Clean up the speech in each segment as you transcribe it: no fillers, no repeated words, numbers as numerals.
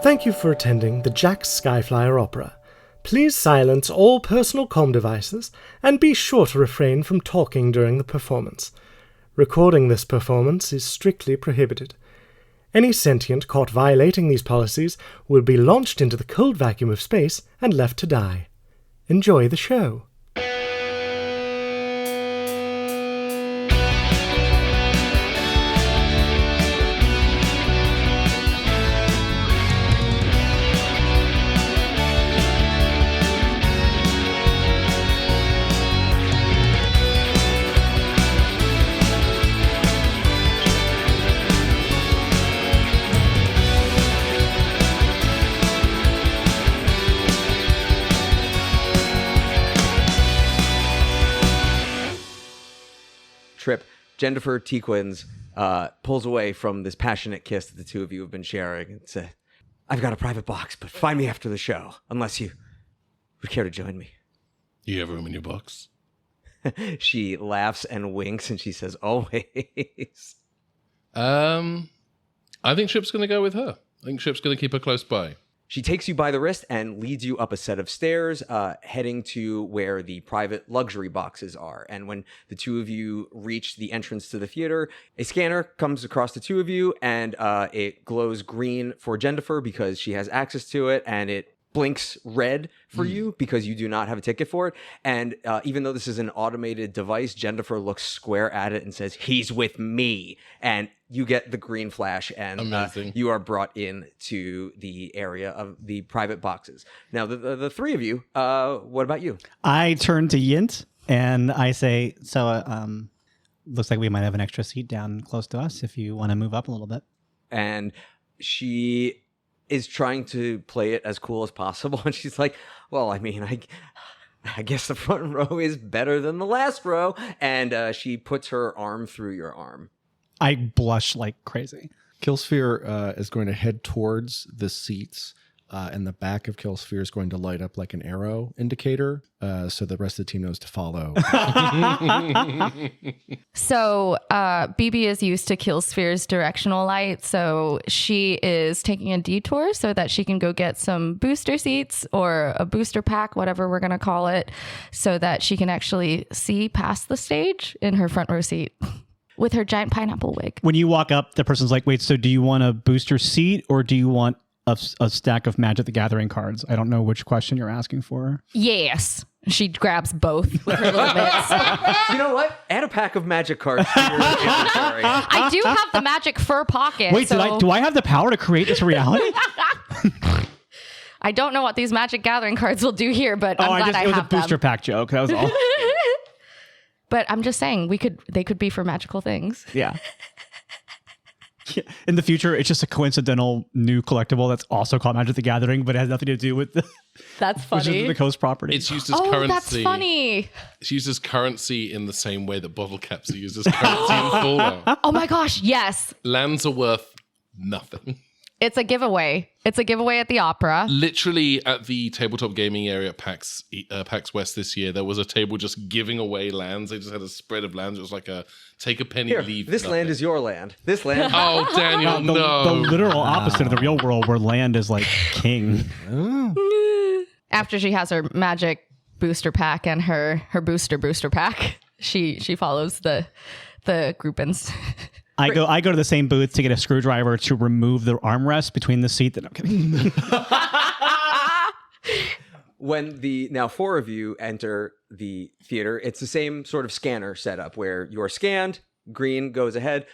Thank you for attending the Jack's Skyflyer Opera. Please silence all personal comm devices and be sure to refrain from talking during the performance. Recording this performance is strictly prohibited. Any sentient caught violating these policies will be launched into the cold vacuum of space and left to die. Enjoy the show. Trip, Jennifer Tequins pulls away from this passionate kiss that the two of you have been sharing and says, I've got a private box, but find me after the show, unless you would care to join me. You have room in your box? She laughs and winks and she says, always. I think Chip's going to go with her. I think Chip's going to keep her close by. She takes you by the wrist and leads you up a set of stairs, heading to where the private luxury boxes are. And when the two of you reach the entrance to the theater, a scanner comes across the two of you, and it glows green for Jennifer because she has access to it, and it blinks red for you because you do not have a ticket for it. And even though this is an automated device, Jennifer looks square at it and says, he's with me. And you get the green flash, and you are brought in to the area of the private boxes. Now, the three of you, what about you? I turn to Yint and I say, looks like we might have an extra seat down close to us if you want to move up a little bit. And she is trying to play it as cool as possible. And she's like, well, I mean, I guess the front row is better than the last row. And she puts her arm through your arm. I blush like crazy. Killsphere is going to head towards the seats, and the back of Killsphere is going to light up like an arrow indicator, so the rest of the team knows to follow. So BB is used to Killsphere's directional light, so she is taking a detour so that she can go get some booster seats or a booster pack, whatever we're going to call it, so that she can actually see past the stage in her front row seat. With her giant pineapple wig. When you walk up, the person's like, wait, so do you want a booster seat or do you want a stack of Magic the Gathering cards? I don't know which question you're asking for. Yes. She grabs both with her little mitts. You know what? Add a pack of Magic cards to your inventory. I do have the Magic fur pocket. Wait, do I have the power to create this reality? I don't know what these Magic Gathering cards will do here, but I'm glad I have them. It was a booster pack joke. That was all. But I'm just saying, they could be for magical things. Yeah. In the future, it's just a coincidental new collectible that's also called Magic the Gathering, but it has nothing to do with that's funny. Which is the Coast property. It's used as currency. That's funny. It's used as currency in the same way that bottle caps are used as currency in Fallout. Oh my gosh, yes. Lands are worth nothing. It's a giveaway. It's a giveaway at the opera. Literally at the tabletop gaming area at PAX West this year, there was a table just giving away lands. They just had a spread of lands. It was like a take a penny, Here, leave this nothing. land is your land. This land. Oh, Daniel, no. The literal opposite of the real world where land is like king. After she has her magic booster pack and her booster pack, she follows the groupings. I go to the same booth to get a screwdriver to remove the armrest between the seat. I'm kidding. When the now four of you enter the theater, it's the same sort of scanner setup where you are scanned. Green goes ahead.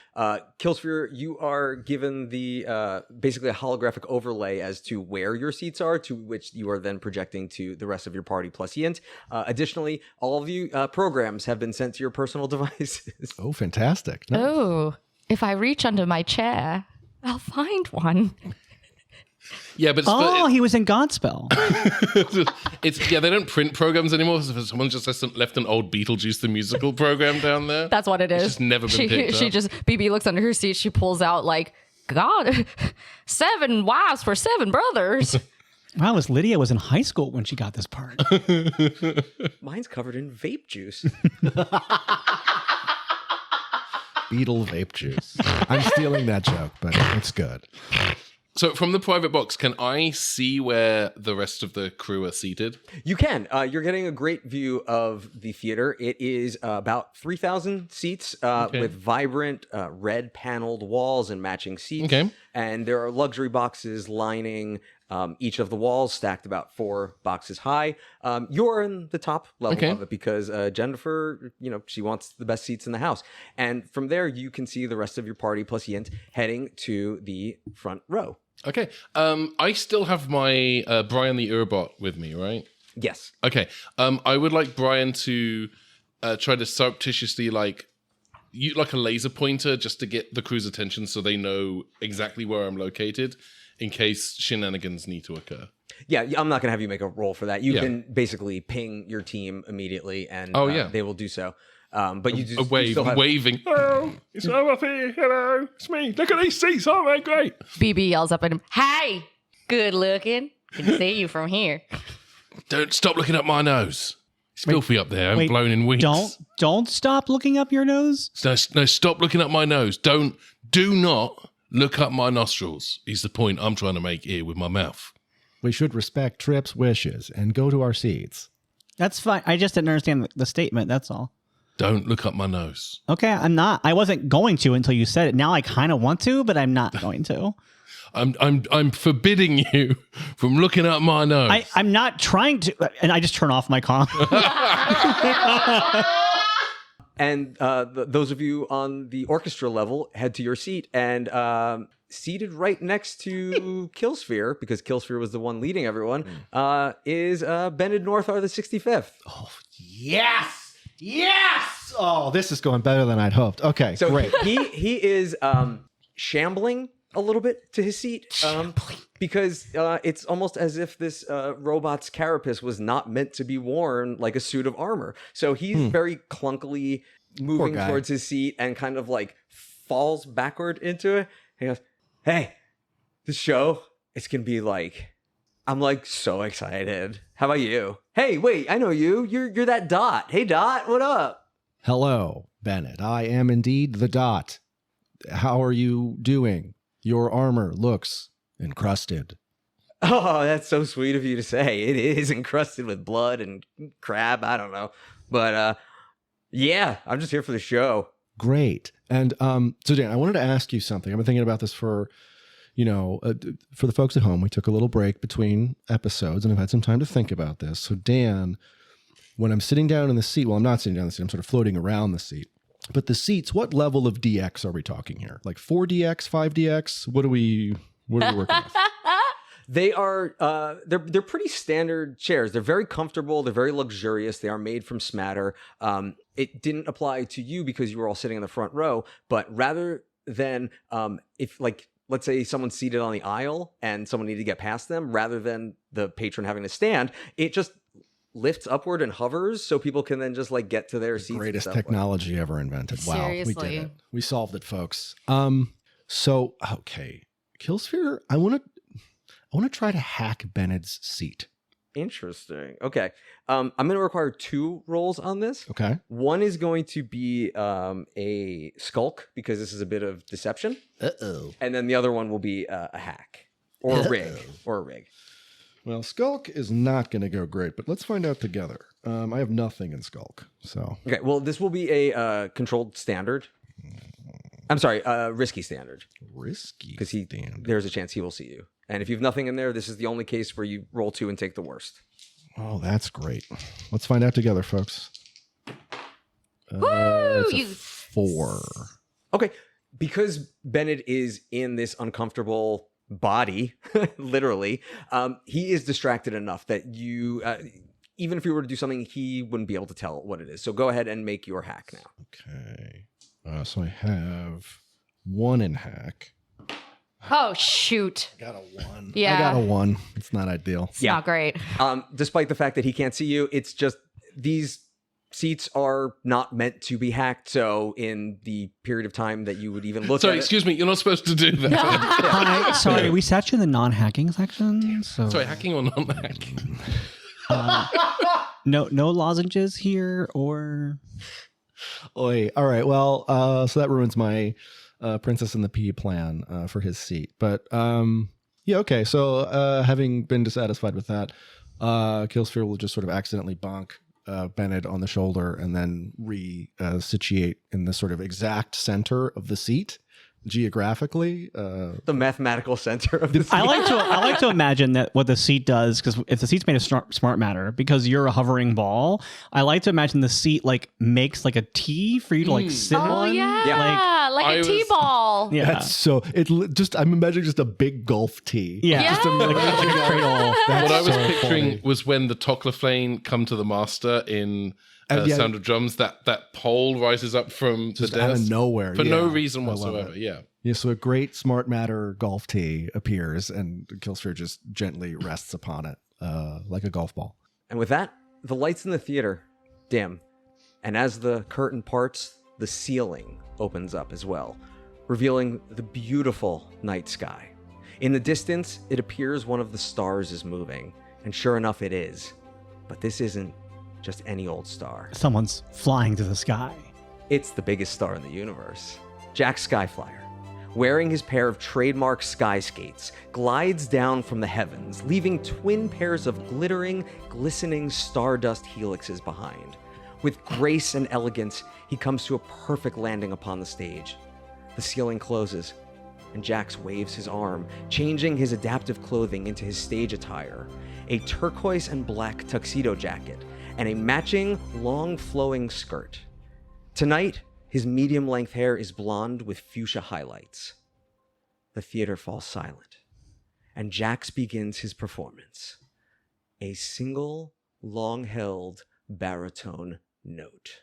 Killsphere, you are given the basically a holographic overlay as to where your seats are, to which you are then projecting to the rest of your party plus Yint. Additionally, all of you programs have been sent to your personal devices. Oh, fantastic. Nice. Oh, if I reach under my chair, I'll find one. Yeah, but he was in Godspell. They don't print programs anymore. So someone just left an old Beetlejuice the musical program down there. That's what it is. It's just never been picked up. BB looks under her seat. She pulls out like, God, 7 wives for 7 brothers. Wow, Lydia was in high school when she got this part. Mine's covered in vape juice. Beetle vape juice. I'm stealing that joke, but it's good. So from the private box, can I see where the rest of the crew are seated? You can. You're getting a great view of the theater. It is about 3,000 seats with vibrant red paneled walls and matching seats. Okay. And there are luxury boxes lining each of the walls, stacked about 4 boxes high. You're in the top level of it because Jennifer, she wants the best seats in the house. And from there, you can see the rest of your party plus Yint heading to the front row. Okay. I still have my Brian the Urbot with me, right? Yes. Okay. I would like Brian to try to surreptitiously like a laser pointer just to get the crew's attention so they know exactly where I'm located in case shenanigans need to occur. Yeah, I'm not going to have you make a roll for that. You can basically ping your team immediately and they will do so. But you just waving. Hello, it's up here. Hello, it's me. Look at these seats, aren't they great? BB yells up at him, "Hey, good looking. Can see you from here." Don't stop looking up my nose. It's filthy up there. I'm blown in weeks. Don't stop looking up your nose. No, stop looking up my nose. Do not look up my nostrils. Is the point I'm trying to make here with my mouth. We should respect Trip's wishes and go to our seats. That's fine. I just didn't understand the statement. That's all. Don't look up my nose. Okay, I'm not. I wasn't going to until you said it. Now I kind of want to, but I'm not going to. I'm forbidding you from looking up my nose. I'm not trying to, and I just turn off my comm. And those of you on the orchestra level head to your seat, and seated right next to Killsphere, because Killsphere was the one leading everyone, is Bennett Northar the 65th. Oh, yes! Yes! Oh, this is going better than I'd hoped. Okay, so great. He is shambling a little bit to his seat because it's almost as if this robot's carapace was not meant to be worn like a suit of armor. So he's very clunkily moving towards his seat and kind of like falls backward into it. He goes, "Hey, this show, it's going to be like, I'm like so excited. How about you? Hey, wait, I know you. You're that Dot. Hey, Dot, what up?" Hello, Bennett. I am indeed the Dot. How are you doing? Your armor looks encrusted. Oh, that's so sweet of you to say. It is encrusted with blood and crab. I don't know. But yeah, I'm just here for the show. Great. And so Dan, I wanted to ask you something. I've been thinking about this for the folks at home. We took a little break between episodes and I've had some time to think about this. So Dan, when I'm sitting down in the seat, well, I'm not sitting down in the seat, I'm sort of floating around the seat. But the seats, what level of DX are we talking here? Like 4DX, 5DX? What are we working with? They are they're pretty standard chairs. They're very comfortable. They're very luxurious. They are made from Smatter. It didn't apply to you because you were all sitting in the front row. But rather than if like let's say someone's seated on the aisle and someone needed to get past them, rather than the patron having to stand, it just lifts upward and hovers so people can then just like get to their seats. Greatest technology ever invented. Wow, Seriously. we did it. We solved it, folks. So okay, Killsphere, I want to try to hack Bennett's seat. Interesting. Okay. I'm going to require 2 rolls on this. Okay. One is going to be a skulk because this is a bit of deception. Uh-oh. And then the other one will be a hack or a rig. Well, Skulk is not going to go great, but let's find out together. I have nothing in Skulk, so. Okay, well, this will be a controlled standard. I'm sorry, risky standard. Risky because standard. There's a chance he will see you. And if you have nothing in there, this is the only case where you roll 2 and take the worst. Oh, that's great. Let's find out together, folks. Woo! It's a 4. Okay, because Bennett is in this uncomfortable body, literally, he is distracted enough that you, even if you were to do something, he wouldn't be able to tell what it is. So go ahead and make your hack now. Okay. So I have 1 in hack. Oh, shoot. I got a 1. Yeah. I got a 1. It's not ideal. It's not great. Despite the fact that he can't see you, it's just these seats are not meant to be hacked. So in the period of time that you would even look Sorry, at excuse me, you're not supposed to do that. Hi, sorry, we sat you in the non-hacking section. So Sorry, hacking or non-hacking? no lozenges here or. Oy. All right. Well, so that ruins my Princess and the Pea plan for his seat. But Yeah, okay. So having been dissatisfied with that, Killsphere will just sort of accidentally bonk Bennett on the shoulder and then re-situate in the sort of exact center of the seat geographically. The mathematical center of the seat. I like to imagine that what the seat does, because if the seat's made of smart matter, because you're a hovering ball, I like to imagine the seat like makes like a T for you to like sit on. Yeah, like a T-ball. Yeah. That's so I'm imagining just a big golf tee. Yeah. Yeah. Just a Like a cradle. What I was so picturing funny. was when the Toclaflane come to the master in Yeah. Sound of Drums, that pole rises up from Just the out desk of nowhere. for no Yeah. reason I love whatsoever. it. Yeah. Yeah, so a great smart matter golf tee appears and Killsphere just gently rests upon it like a golf ball. And with that, the lights in the theater dim. And as the curtain parts, the ceiling opens up as well, revealing the beautiful night sky. In the distance, it appears one of the stars is moving. And sure enough, it is. But this isn't just any old star. Someone's flying to the sky. It's the biggest star in the universe. Jack Skyflyer, wearing his pair of trademark sky skates, glides down from the heavens, leaving twin pairs of glittering, glistening stardust helixes behind. With grace and elegance, he comes to a perfect landing upon the stage. The ceiling closes, and Jax waves his arm, changing his adaptive clothing into his stage attire, a turquoise and black tuxedo jacket, and a matching long flowing skirt. Tonight, his medium-length hair is blonde with fuchsia highlights. The theater falls silent, and Jax begins his performance. A single, long-held baritone note.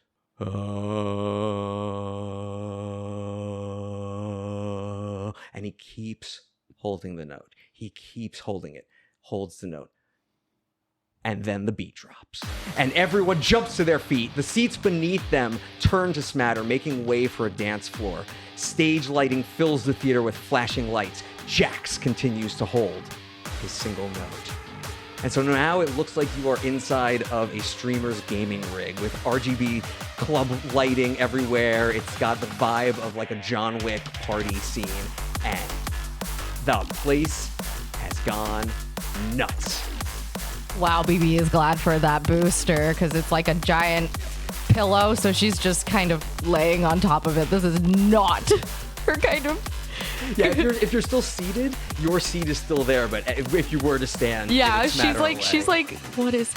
And he keeps holding the note. He keeps holding it, holds the note. And then the beat drops. And everyone jumps to their feet. The seats beneath them turn to smatter, making way for a dance floor. Stage lighting fills the theater with flashing lights. Jax continues to hold his single note. And so now it looks like you are inside of a streamer's gaming rig with RGB club lighting everywhere. It's got the vibe of like a John Wick party scene. And the place has gone nuts. Wow, BB is glad for that booster because it's like a giant pillow, so she's just kind of laying on top of it. This is not her kind of... Yeah, if you're still seated, your seat is still there, but if you were to stand, Yeah, it would smatter away. she's like, what is...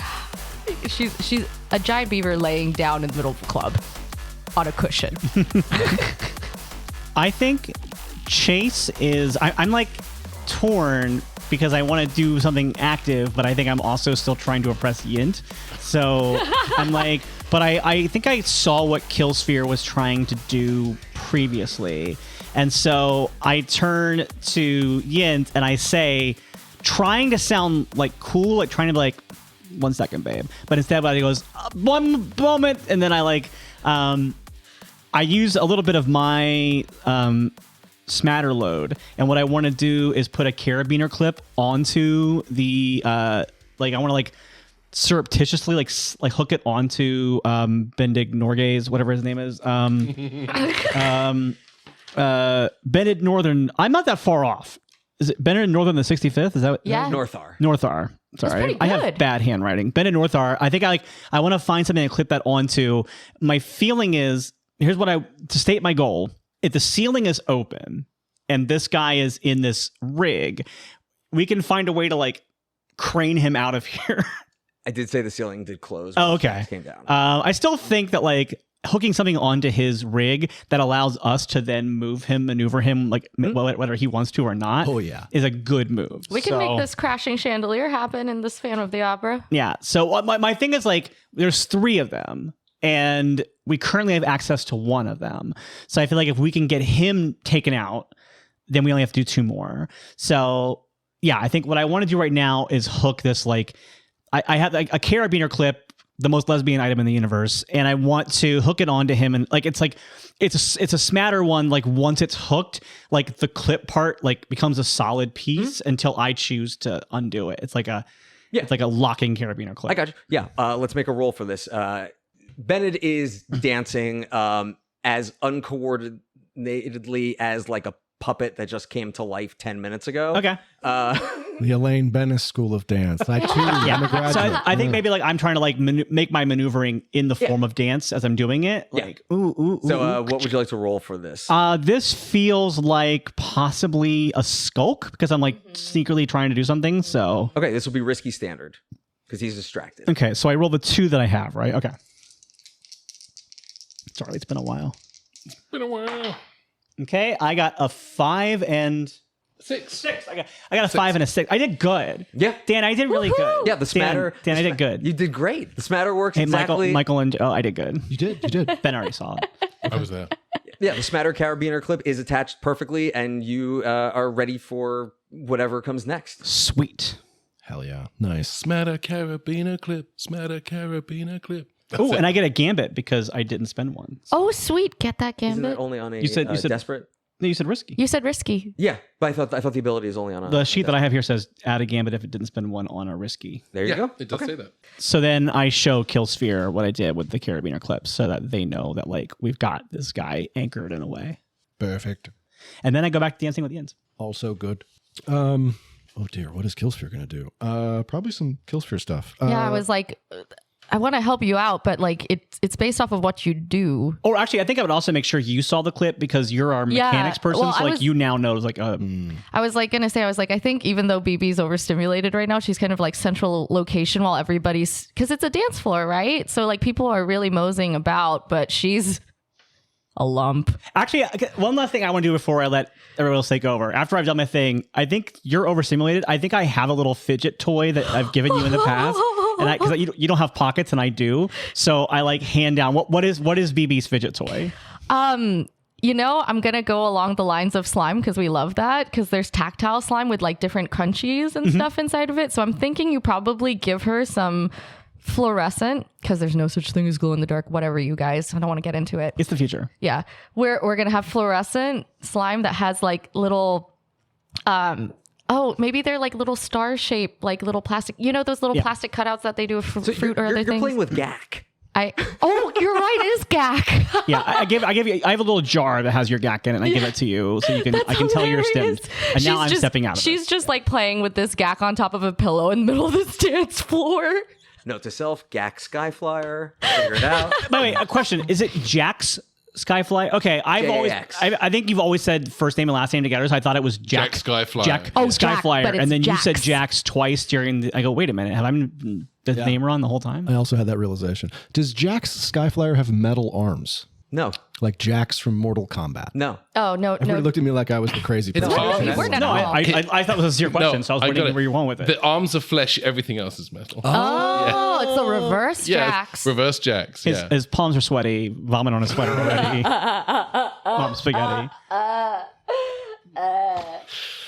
She's a giant beaver laying down in the middle of the club on a cushion. I think Chase is... I'm like torn because I want to do something active, but I think I'm also still trying to oppress Yint. So I'm like, but I think I saw what Killsphere was trying to do previously. And so I turn to Yint and I say, trying to sound like cool, like trying to be like, 1 second, babe. But instead, he goes, one moment. And then I like, I use a little bit of my smatter load, and what I want to do is put a carabiner clip onto the like I want to like surreptitiously like hook it onto Bendig Norgay's, whatever his name is, Bennett Northern. I'm not that far off. Is it Bennett Northern the 65th? Is that what? Yeah. Northar. Sorry, pretty I have good. bad handwriting. Bennett Northar. I think I want to find something to clip that onto. My feeling is, here's what to state my goal. If the ceiling is open and this guy is in this rig, we can find a way to like crane him out of here. I did say the ceiling did close. Oh, when okay. Jax came down. I still think that like hooking something onto his rig that allows us to then maneuver him like whether he wants to or not. Oh, yeah. Is a good move. We can make this crashing chandelier happen in this Phantom of the Opera. Yeah. So my thing is like, there's 3 of them. And we currently have access to 1 of them. So I feel like if we can get him taken out, then we only have to do 2 more. So yeah, I think what I want to do right now is hook this, like, I have like a carabiner clip, the most lesbian item in the universe, and I want to hook it onto him. And like, it's a smatter one. Like once it's hooked, like the clip part like becomes a solid piece until I choose to undo it. It's like it's like a locking carabiner clip. I got you. Yeah, let's make a roll for this. Bennett is dancing as uncoordinatedly as like a puppet that just came to life 10 minutes ago. Okay. The Elaine Bennis School of Dance. I too am a graduate. So I think maybe like I'm trying to like make my maneuvering in the form of dance as I'm doing it. Like, ooh. So what would you like to roll for this? This feels like possibly a skulk because I'm like secretly trying to do something. So Okay, this will be risky standard because he's distracted. okay, so I roll the 2 that I have, right? Okay. Sorry, it's been a while. Been a while. Okay, I got a 5 and 6. I got a 5 and a 6. I did good. Yeah. Dan, I did really good. Yeah, the smatter. Dan, I did good. You did great. The smatter works Hey, exactly. Michael and I did good. You did. Ben already saw it. I was there. Yeah, the smatter carabiner clip is attached perfectly, and you are ready for whatever comes next. Sweet. Hell yeah. Nice. Smatter carabiner clip. Smatter carabiner clip. Oh, and I get a gambit because I didn't spend one. Oh, sweet. Get that Isn't gambit. that only on a You said- desperate? No, you said risky. You said risky. Yeah, but I thought the ability is only on a The sheet that I have here says add a gambit if it didn't spend one on a risky. There you go. It does say that. So then I show Killsphere what I did with the carabiner clips so that they know that like we've got this guy anchored in a way. Perfect. And then I go back to dancing with the ends. Also good. Oh dear, what is Killsphere gonna do? Probably some Killsphere stuff. Yeah, I was like, I want to help you out, but like it's based off of what you do. Or actually, I think I would also make sure you saw the clip because you're our mechanics person. well, so like you now know, like, I was like gonna say, I think even though BB's overstimulated right now, she's kind of like central location while everybody's, because it's a dance floor, right? So like people are really moseying about, but she's a lump. Actually, one last thing I want to do before I let everyone else take over. After I've done my thing, I think you're overstimulated. I think I have a little fidget toy that I've given you in the past. And because you don't have pockets and I do, so I like hand down. What is BB's fidget toy? You know, I'm gonna go along the lines of slime because we love that, because there's tactile slime with like different crunchies and stuff inside of it. So I'm thinking you probably give her some fluorescent, because there's no such thing as glow in the dark. Whatever, you guys. I don't want to get into it. It's the future. Yeah, we're gonna have fluorescent slime that has like little Oh, maybe they're like little star shaped, like little plastic. You know those little plastic cutouts that they do with fruit or other things. You're playing with gack. You're right. It is gack. Yeah, I have a little jar that has your gack in it, and I give it to you so you can. I can tell you're stemmed. And now I'm stepping out of it. She's just like playing with this gack on top of a pillow in the middle of this dance floor. Note to self: gack Skyflyer. Figure it out. By the way, a question: is it Jack's Skyfly? Okay, I think you've always said first name and last name together, so I thought it was Jack Skyflyer. Jack Jack, Skyflyer, but it's and then Jax. you said Jack's twice during. I go, wait a minute, have I been the name wrong the whole time? I also had that realization. Does Jack's Skyflyer have metal arms? No. Like Jax from Mortal Kombat? No. Oh, no. Everybody looked at me like I was the crazy person. We're not at all. I thought it was your question, so I was got wondering it. where you're going with it. The arms are flesh, everything else is metal. Oh, it's a reverse Jax. Reverse Jacks. Yeah. His palms are sweaty, vomit on his sweater already. Mom spaghetti.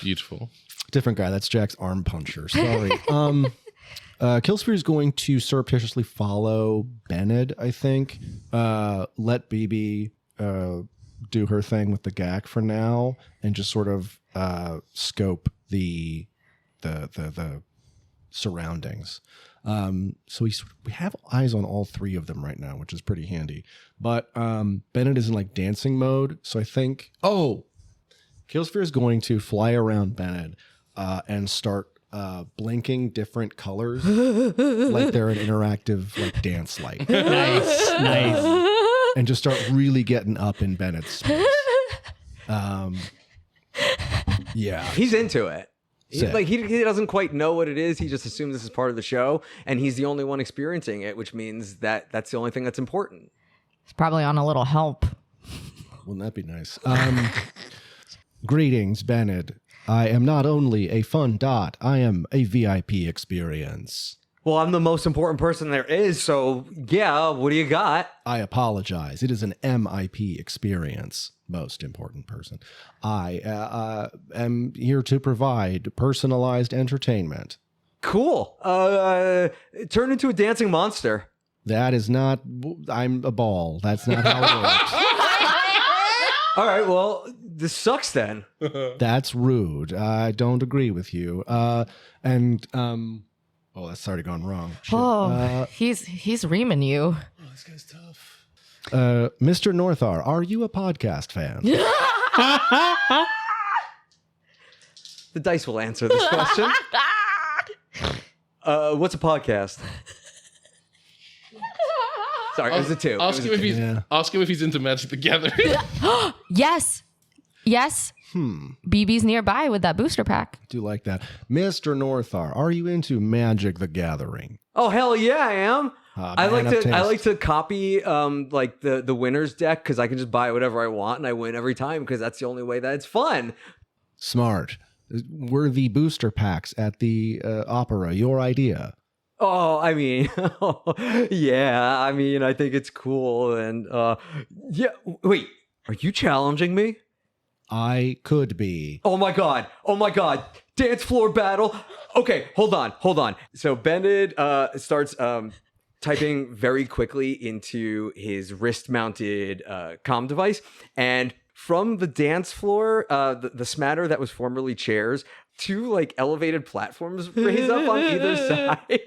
Beautiful. Different guy. That's Jack's arm puncher. Sorry. Killsphere is going to surreptitiously follow Bennett, I think. Let BB do her thing with the GAC for now, and just sort of scope the surroundings. So we have eyes on all three of them right now, which is pretty handy. But Bennett is in like dancing mode, so I think Killsphere is going to fly around Bennett and start blinking different colors like they're an interactive like dance light. Nice. And just start really getting up in Bennett's space. Yeah. He's into it. Sick. He doesn't quite know what it is. He just assumes this is part of the show, and he's the only one experiencing it, which means that that's the only thing that's important. It's probably on a little help. Wouldn't that be nice? Greetings, Bennett. I am not only a fun dot, I am a VIP experience. Well, I'm the most important person there is, so yeah, what do you got? I apologize. It is an MIP experience. Most important person. I am here to provide personalized entertainment. Cool. Turn into a dancing monster. That is not... I'm a ball. That's not how it works. All right, well, this sucks then. That's rude. I don't agree with you. Oh, that's already gone wrong. Shit. Oh, he's reaming you. Oh, this guy's tough. Mr. Northar, are you a podcast fan? The dice will answer this question. What's a podcast? Sorry, it was a 2. Ask him if he's into Magic the Gathering. Yes. BB's nearby with that booster pack. Do like that. Mr. Northar, are you into Magic the Gathering? Oh, hell yeah, I am. I like to copy like the winner's deck because I can just buy whatever I want and I win every time because that's the only way that it's fun. Smart. Were the booster packs at the opera your idea? Oh, I mean, yeah, I mean, I think it's cool. And yeah, wait, are you challenging me? I could be. Oh my God. Dance floor battle. Okay, hold on. So Bennett starts typing very quickly into his wrist-mounted comm device. And from the dance floor, the smatter that was formerly chairs, 2 like elevated platforms raise up on either side.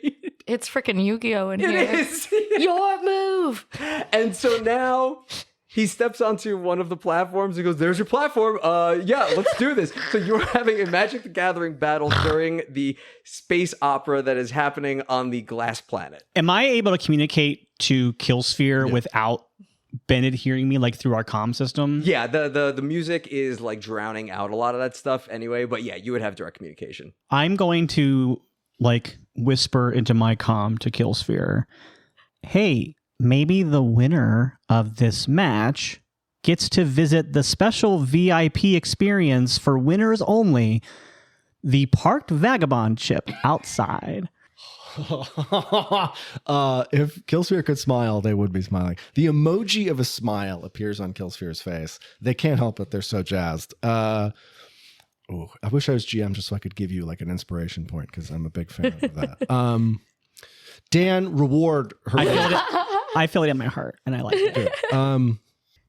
It's freaking Yu-Gi-Oh in here. It is. Your move. And so now he steps onto one of the platforms and goes, there's your platform. Yeah, let's do this. So you're having a Magic the Gathering battle during the space opera that is happening on the glass planet. Am I able to communicate to Killsphere without Bennett hearing me, like through our comm system? Yeah, the music is like drowning out a lot of that stuff anyway. But yeah, you would have direct communication. I'm going to like whisper into my comm to Killsphere, hey, maybe the winner of this match gets to visit the special VIP experience for winners only, the Parked Vagabond ship outside. If Killsphere could smile, they would be smiling. The emoji of a smile appears on Killsphere's face. They can't help it. They're so jazzed. I wish I was GM just so I could give you like an inspiration point because I'm a big fan of that. Dan, reward her. I feel it in my heart, and I like it. Good.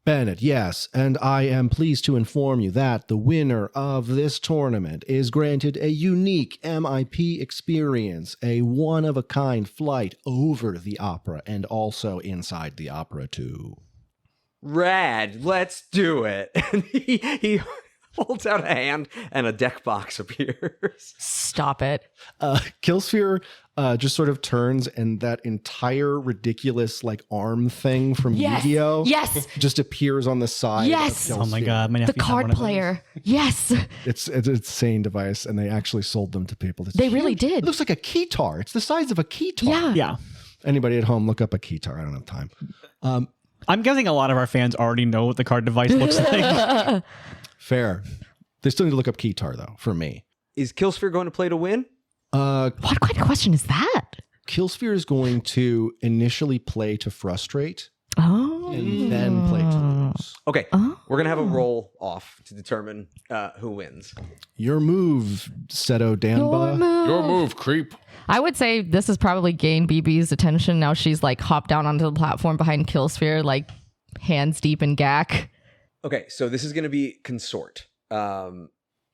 Bennett, yes, and I am pleased to inform you that the winner of this tournament is granted a unique MIP experience, a one-of-a-kind flight over the opera and also inside the opera, too. Rad, let's do it. And he holds out a hand and a deck box appears. Stop it. Killsphere just sort of turns and that entire ridiculous like arm thing from Yu-Gi-Oh! Yes. Just appears on the side. Yes. Of Oh my Killsphere. God. My The nephews have card one of player. Yes. It's an insane device, and they actually sold them to people. It's They really huge. did. It looks like a keytar. It's the size of a keytar. Yeah. those. Yeah. Anybody at home, look up a keytar. I don't have time. I'm guessing a lot of our fans already know what the card device looks like. Fair. They still need to look up keytar, though, for me. Is Killsphere going to play to win? What kind of question is that? Killsphere is going to initially play to frustrate Oh. and then play to lose. Okay, we're going to have a roll off to determine who wins. Your move, Seto Danba. Your move, creep. I would say this has probably gained BB's attention. Now she's like hopped down onto the platform behind Killsphere, like hands deep in gack. Okay, so this is going to be consort.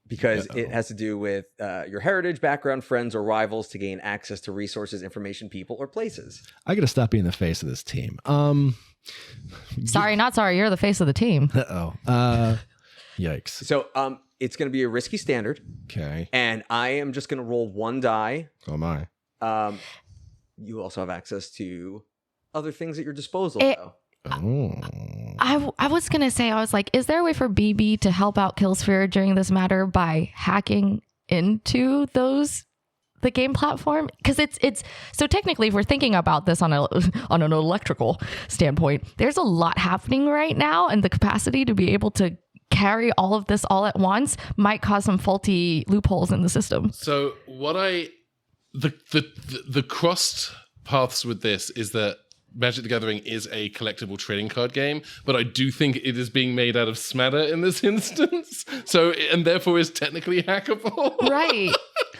Because it has to do with your heritage, background, friends, or rivals to gain access to resources, information, people, or places. I got to stop being the face of this team. Sorry, not sorry. You're the face of the team. Yikes. So it's going to be a risky standard, Okay. and I am just going to roll 1 die. So am I. You also have access to other things at your disposal, though. Oh. I was going to say, I was like, is there a way for BB to help out Killsphere during this matter by hacking into the game platform? Because it's so technically, if we're thinking about this on an electrical standpoint, there's a lot happening right now, and the capacity to be able to carry all of this all at once might cause some faulty loopholes in the system. So what the crossed paths with this is that Magic the Gathering is a collectible trading card game, but I do think it is being made out of smatter in this instance. So, and therefore is technically hackable. Right.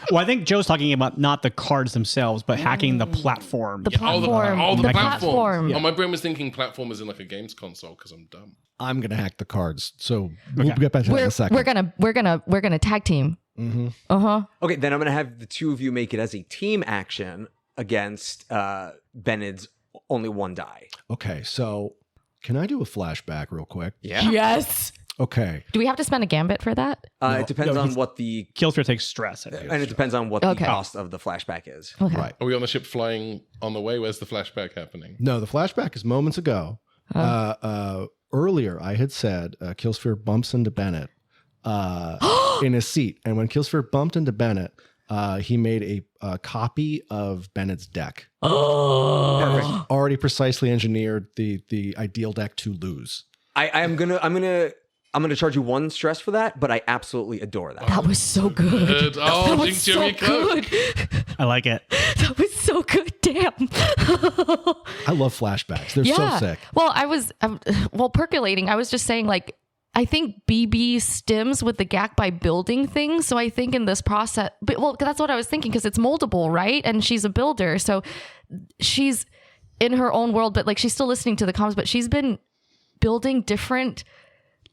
Well, I think Joe's talking about not the cards themselves, but hacking the platform. The platform. the the platform. platform. Oh, my brain was thinking platform as in like a games console because I'm dumb. I'm going to hack the cards. So we'll get back to that in a second. We're gonna tag team. Mm-hmm. Okay, then I'm going to have the two of you make it as a team action against Bennett's only 1 die. Okay, so can I do a flashback real quick? Yeah. Yes. Okay. Do we have to spend a gambit for that? It depends on what the Killsphere takes stress. I think. and it depends on what the cost of the flashback is. Okay. Right. Are we on the ship flying on the way? Where's the flashback happening? No, the flashback is moments ago. Earlier, I had said Killsphere bumps into Bennett in his seat. And when Killsphere bumped into Bennett, he made a copy of Bennett's deck. Perfect. Already precisely engineered the ideal deck to lose. I'm gonna charge you 1 stress for that, but I absolutely adore that. That was so good. Oh, That was Jinx, so Jeremy Cook. good. I like it. That was so good. Damn. I love flashbacks. They're so sick. Well, I was percolating. I was just saying, like, I think BB stims with the GAC by building things. So I think in this process, that's what I was thinking, because it's moldable, right? And she's a builder, so she's in her own world, but like she's still listening to the comms. But she's been building different,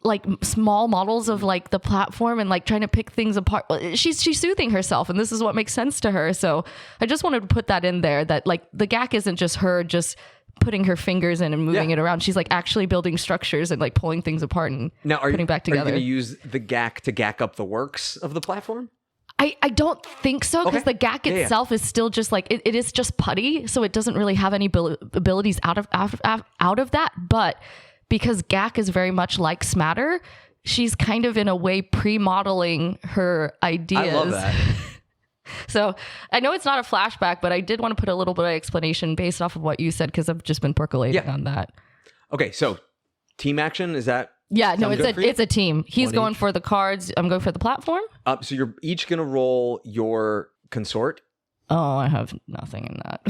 like, small models of like the platform and like trying to pick things apart. She's soothing herself, and this is what makes sense to her. So I just wanted to put that in there, that like the GAC isn't just her just putting her fingers in and moving it around. She's like actually building structures and like pulling things apart and putting back together. Are you going to use the GAC to GAC up the works of the platform? I don't think so, because the GAC itself is still just like it is just putty, so it doesn't really have any abilities out of that. But because GAC is very much like Smatter, she's kind of in a way pre-modeling her ideas. I love that. So I know it's not a flashback, but I did want to put a little bit of explanation based off of what you said, because I've just been percolating on that. Okay, so team action, is that? Yeah, no, sound good for you? it's a team. He's One going each. for the cards. I'm going for the platform. So you're each going to roll your consort. Oh, I have nothing in that.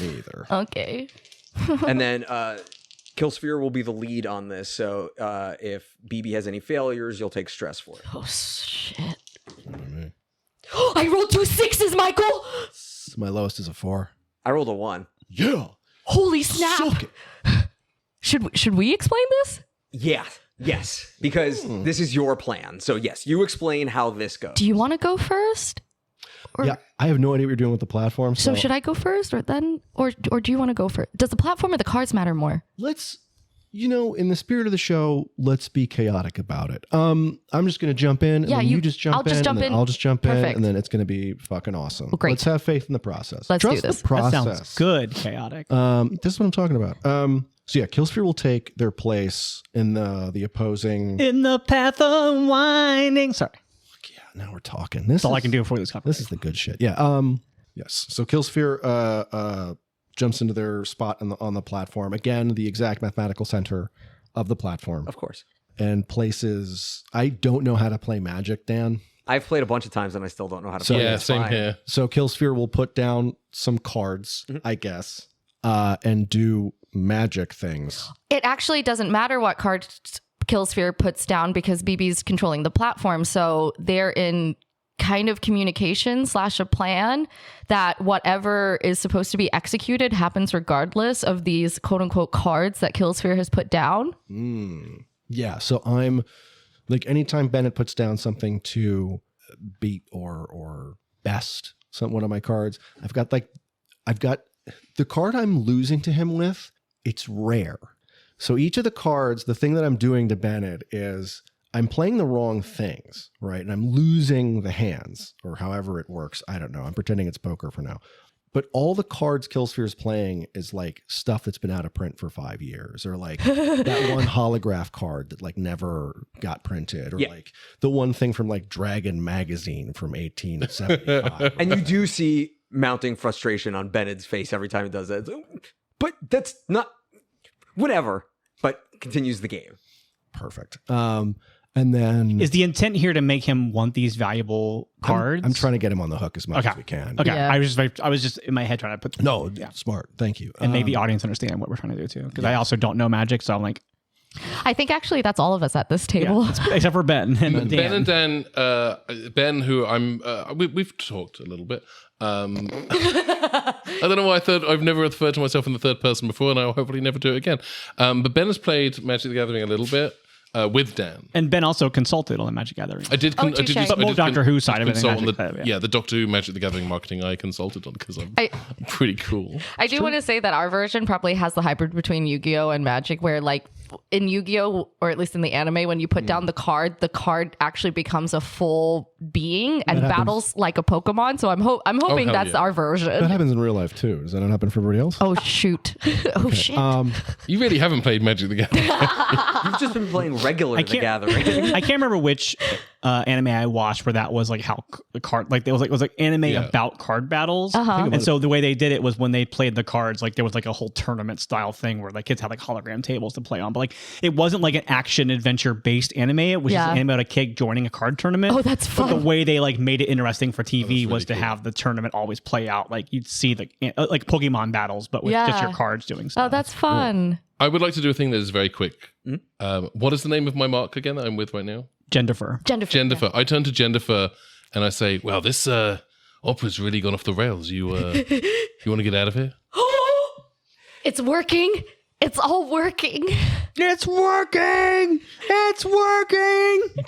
Me either. Okay. And then Killsphere will be the lead on this. So if BB has any failures, you'll take stress for it. Oh, shit. I rolled 2 6s, Michael. My lowest is a 4. I rolled a 1. Yeah. Holy snap. Suck it. Should we explain this? Yeah. Yes. Because this is your plan. So yes, you explain how this goes. Do you want to go first? Or, Yeah, I have no idea what you're doing with the platform. So should I go first, or then, or do you want to go first? Does the platform or the cards matter more? Let's, in the spirit of the show, let's be chaotic about it. I'm just going to jump in, and then you just jump in, and then I'll just jump in, Perfect. and then it's going to be fucking awesome. Great. Let's have faith in the process. Let's do Trust this. the process. That sounds good. Chaotic. This is what I'm talking about. So yeah, Killsphere will take their place in the opposing. In the path of winding. Sorry. Yeah, now we're talking. That's all I can do before this conference. This is the good shit. Yeah. Yes. So Killsphere jumps into their spot on the platform. Again, the exact mathematical center of the platform. Of course. And places. I don't know how to play Magic, Dan. I've played a bunch of times and I still don't know how to So- play. Yeah, It's same fine. here. So Killsphere will put down some cards, I guess, and do magic things. It actually doesn't matter what card Killsphere puts down, because BB's controlling the platform. So they're in kind of communication / a plan that whatever is supposed to be executed happens regardless of these quote unquote cards that Killsphere has put down. Yeah. So I'm like, anytime Bennett puts down something to beat or best one of my cards, I've got the card I'm losing to him with. It's rare. So each of the cards, the thing that I'm doing to Bennett is I'm playing the wrong things, right? And I'm losing the hands, or however it works. I don't know. I'm pretending it's poker for now. But all the cards Killsphere is playing is like stuff that's been out of print for 5 years, or like that one holograph card that like never got printed, or like the one thing from like Dragon magazine from 1875. And you do see mounting frustration on Bennett's face every time he does that. But that's not whatever. But continues the game. Perfect. And then Is the intent here to make him want these valuable cards? I'm trying to get him on the hook as much as we can. Okay. Yeah. I was just in my head trying to put. No, smart. Thank you. And maybe audience understand what we're trying to do too, because I also don't know Magic, so I'm like, I think actually that's all of us at this table. except for Ben and Dan. Ben and Dan, Ben, who we've talked a little bit. I don't know why I've never referred to myself in the third person before, and I'll hopefully never do it again. But Ben has played Magic the Gathering a little bit with Dan. And Ben also consulted on the Magic Gathering. I did. I did touche. use- But I more did Doctor Who side of it than consult on Magic the- side of it, yeah, the Doctor Who Magic the Gathering marketing I consulted on, because I'm pretty cool. I do want to say that our version probably has the hybrid between Yu-Gi-Oh and Magic, where like in Yu-Gi-Oh, or at least in the anime, when you put down the card actually becomes a full being and battles like a Pokemon. So I'm hoping that's our version. That happens in real life too. Does that not happen for everybody else? Oh shoot! Oh shit! You really haven't played Magic the Gathering. You've just been playing regular The Gathering. I can't remember which anime I watched where that was like how the card it was like anime about card battles. And so the way they did it was when they played the cards, like there was like a whole tournament style thing where the kids had like hologram tables to play on, but like it wasn't like an action adventure based anime. It was just an anime about a kid joining a card tournament. Oh, that's fun. But the way they like made it interesting for TV was to have the tournament always play out like you'd see like Pokemon battles, but with just your cards doing stuff. Oh, that's fun. I would like to do a thing that is very quick. What is the name of my mark again that I'm with right now? Jendifer. Jendifer. I turn to Jendifer and I say, well, this opera's really gone off the rails. You want to get out of here? It's working. It's all working. It's working. It's working.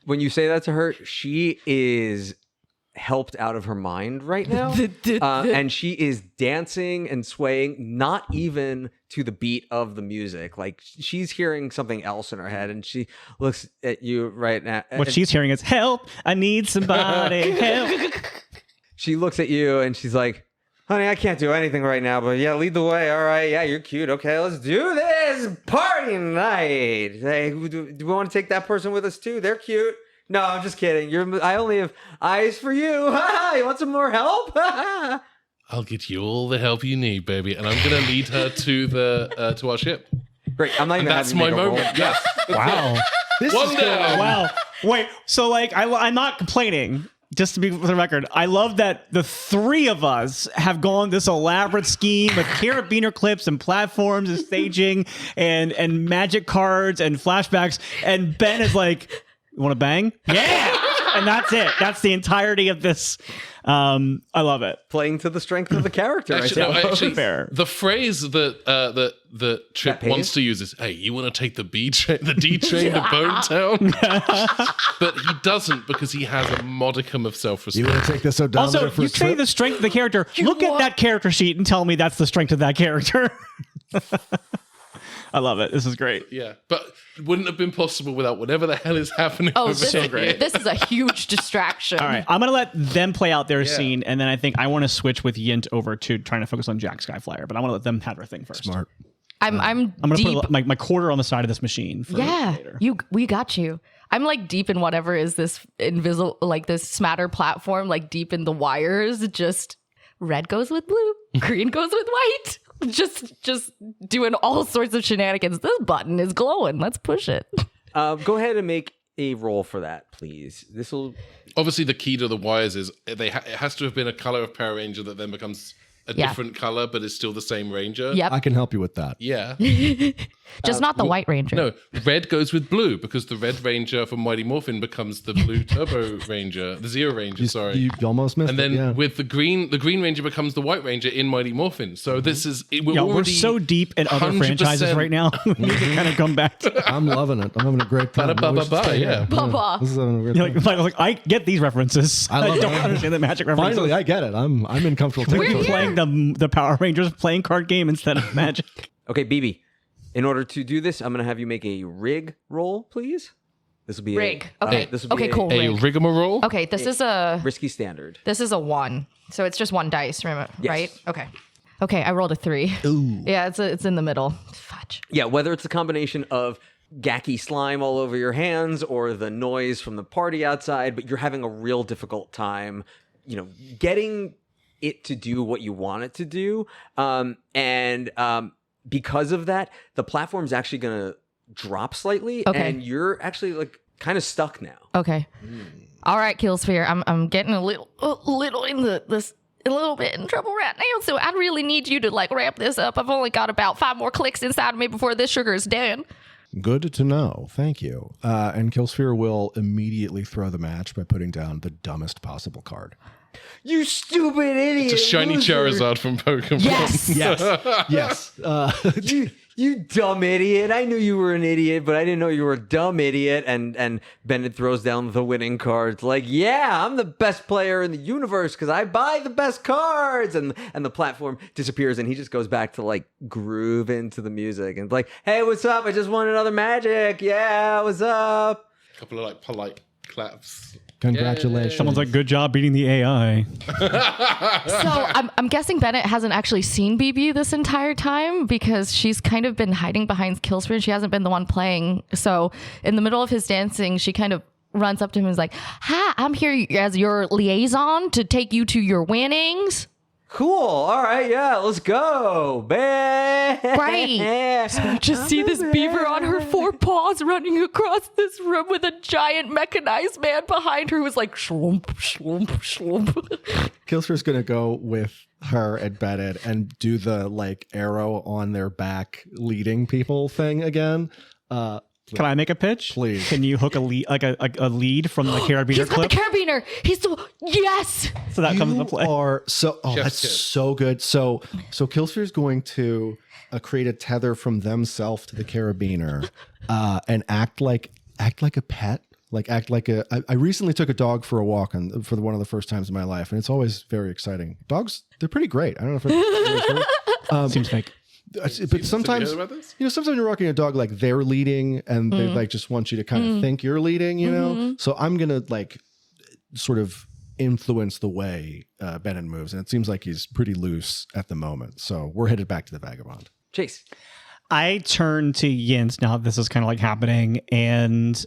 When you say that to her, she is helped out of her mind right now. And she is dancing and swaying, not even to the beat of the music. Like she's hearing something else in her head, and she looks at you right now. What she's hearing is, help, I need somebody, help. She looks at you and she's like, honey, I can't do anything right now, but yeah, lead the way. All right, yeah, you're cute. Okay, let's do this party night. Hey, do we want to take that person with us too? They're cute. No, I'm just kidding. I only have eyes for you. You want some more help? I'll get you all the help you need, baby, and I'm gonna lead her to the to our ship. Great. I'm not even. That's my moment. Yes. Wow. One down. Wow. Wait. So like, I'm not complaining. Just to be for the record, I love that the three of us have gone this elaborate scheme with carabiner clips and platforms and staging and magic cards and flashbacks. And Ben is like, you want to bang? Yeah. And that's it. That's the entirety of this. I love it. Playing to the strength of the character. Actually, fair. The phrase that Trip wants to use is, "Hey, you want to take the D train to Bone Town?" But he doesn't because he has a modicum of self-respect. You want to take this odometer Also, for you a say trip? the strength of the character. Look at that character sheet and tell me that's the strength of that character. I love it. This is great. Yeah, but it wouldn't have been possible without whatever the hell is happening. Oh, over this is a huge distraction. All right, I'm gonna let them play out their scene, and then I think I want to switch with Yint over to trying to focus on Jack Skyflyer, but I want to let them have their thing first. Smart. I'm gonna deep. put my quarter on the side of this machine. For later. We got you. I'm like deep in whatever is this invisible, like this smatter platform, like deep in the wires. Just red goes with blue, green goes with white. Just doing all sorts of shenanigans. This button is glowing. Let's push it. Go ahead and make a roll for that, please. This will. Obviously, the key to the wires is it has to have been a color of Power Ranger that then becomes a different color, but it's still the same Ranger. Yep. I can help you with that. Yeah. Just not the White Ranger. No, red goes with blue because the Red Ranger from Mighty Morphin becomes the blue Turbo Ranger, the Zero Ranger, sorry. You almost missed and it, then yeah. with the Green Ranger becomes the White Ranger in Mighty Morphin. So this is... We're so deep in other franchises right now. We need to kind of come back to... I'm loving it. I'm having a great time. Yeah. Baba. This is having a great time. Like, I get these references. I love don't it. understand the magic references. Finally, I get it. I'm in comfortable We territory. keep playing the Power Rangers playing card game instead of magic. Okay, BB. In order to do this, I'm going to have you make a rig roll, please. This will be Rig. Okay. This will be Cool. A Rig. rigmarole? Okay, this is a risky standard. 1. So it's just one dice, remember, Yes. right? Okay, I rolled a 3. Ooh. Yeah, it's in the middle. Fudge. Yeah, whether it's a combination of gacky slime all over your hands or the noise from the party outside, but you're having a real difficult time, getting it to do what you want it to do. Because of that, the platform's actually going to drop slightly, and you're actually like kind of stuck now. Okay. All right, Killsphere. I'm getting a little in this a little bit in trouble right now, so I really need you to like wrap this up. I've only got about 5 more clicks inside of me before this sugar is done. Good to know. Thank you. And Killsphere will immediately throw the match by putting down the dumbest possible card. You stupid idiot! It's a shiny loser. Charizard from Pokemon. Yes, yes. you dumb idiot! I knew you were an idiot, but I didn't know you were a dumb idiot. And Bennett throws down the winning cards, like, yeah, I'm the best player in the universe because I buy the best cards. And the platform disappears, and he just goes back to like groove into the music and like, hey, what's up? I just won another Magic. Yeah, what's up? A couple of like polite claps. Congratulations. Someone's like, good job beating the AI. So I'm guessing Bennett hasn't actually seen BB this entire time because she's kind of been hiding behind Killsphere. She hasn't been the one playing. So in the middle of his dancing, she kind of runs up to him and is like, hi, I'm here as your liaison to take you to your winnings. Cool. All right. Yeah. Let's go. Right. So we just see this beaver on her four paws running across this room with a giant mechanized man behind her who's like, shlump, shlump, shlump. Killsphere's going to go with her and Bennett and do the like arrow on their back leading people thing again. Can I make a pitch? Please. Can you hook a lead, like a lead from the carabiner He's got clip? the carabiner. He's the, yes. So that comes into play. That's kiss. so good. So Killsphere's going to create a tether from themselves to the carabiner and act like a pet. Like act like I recently took a dog for a walk for one of the first times in my life, and it's always very exciting. Dogs, they're pretty great. I don't know if it's Seems fake. but sometimes, Have you heard about this? sometimes you're walking a dog like they're leading and they like just want you to kind of think you're leading, So I'm going to like sort of influence the way Bennett moves. And it seems like he's pretty loose at the moment. So we're headed back to the Vagabond. Chase. I turn to Yins now that this is kind of like happening, and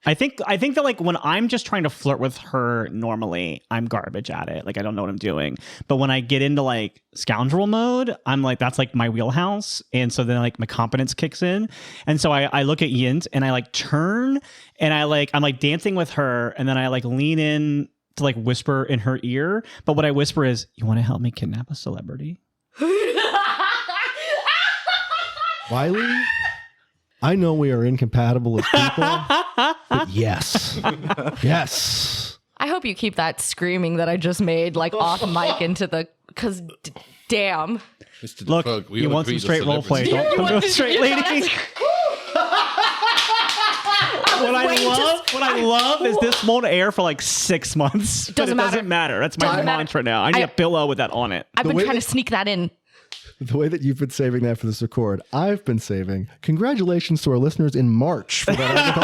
I think that like when I'm just trying to flirt with her normally, I'm garbage at it. Like I don't know what I'm doing. But when I get into like scoundrel mode, I'm like, that's like my wheelhouse. And so then like my competence kicks in. And so I look at Yint and I like turn and I'm like dancing with her, and then I like lean in to like whisper in her ear. But what I whisper is, you want to help me kidnap a celebrity? Wiley, I know we are incompatible as people, but yes. Yes. I hope you keep that screaming that I just made like off mic into the, because damn. Mr. Look, DeFug, we you all want some agree straight the role play. celebrities- Don't come to a straight lady. What I love is this won't air for like 6 months. Doesn't But it matter. doesn't matter. That's my Doesn't matter. mantra now. I need a pillow with that on it. I've been way trying that- to sneak that in. The way that you've been saving that for this record, I've been saving. Congratulations to our listeners in March for that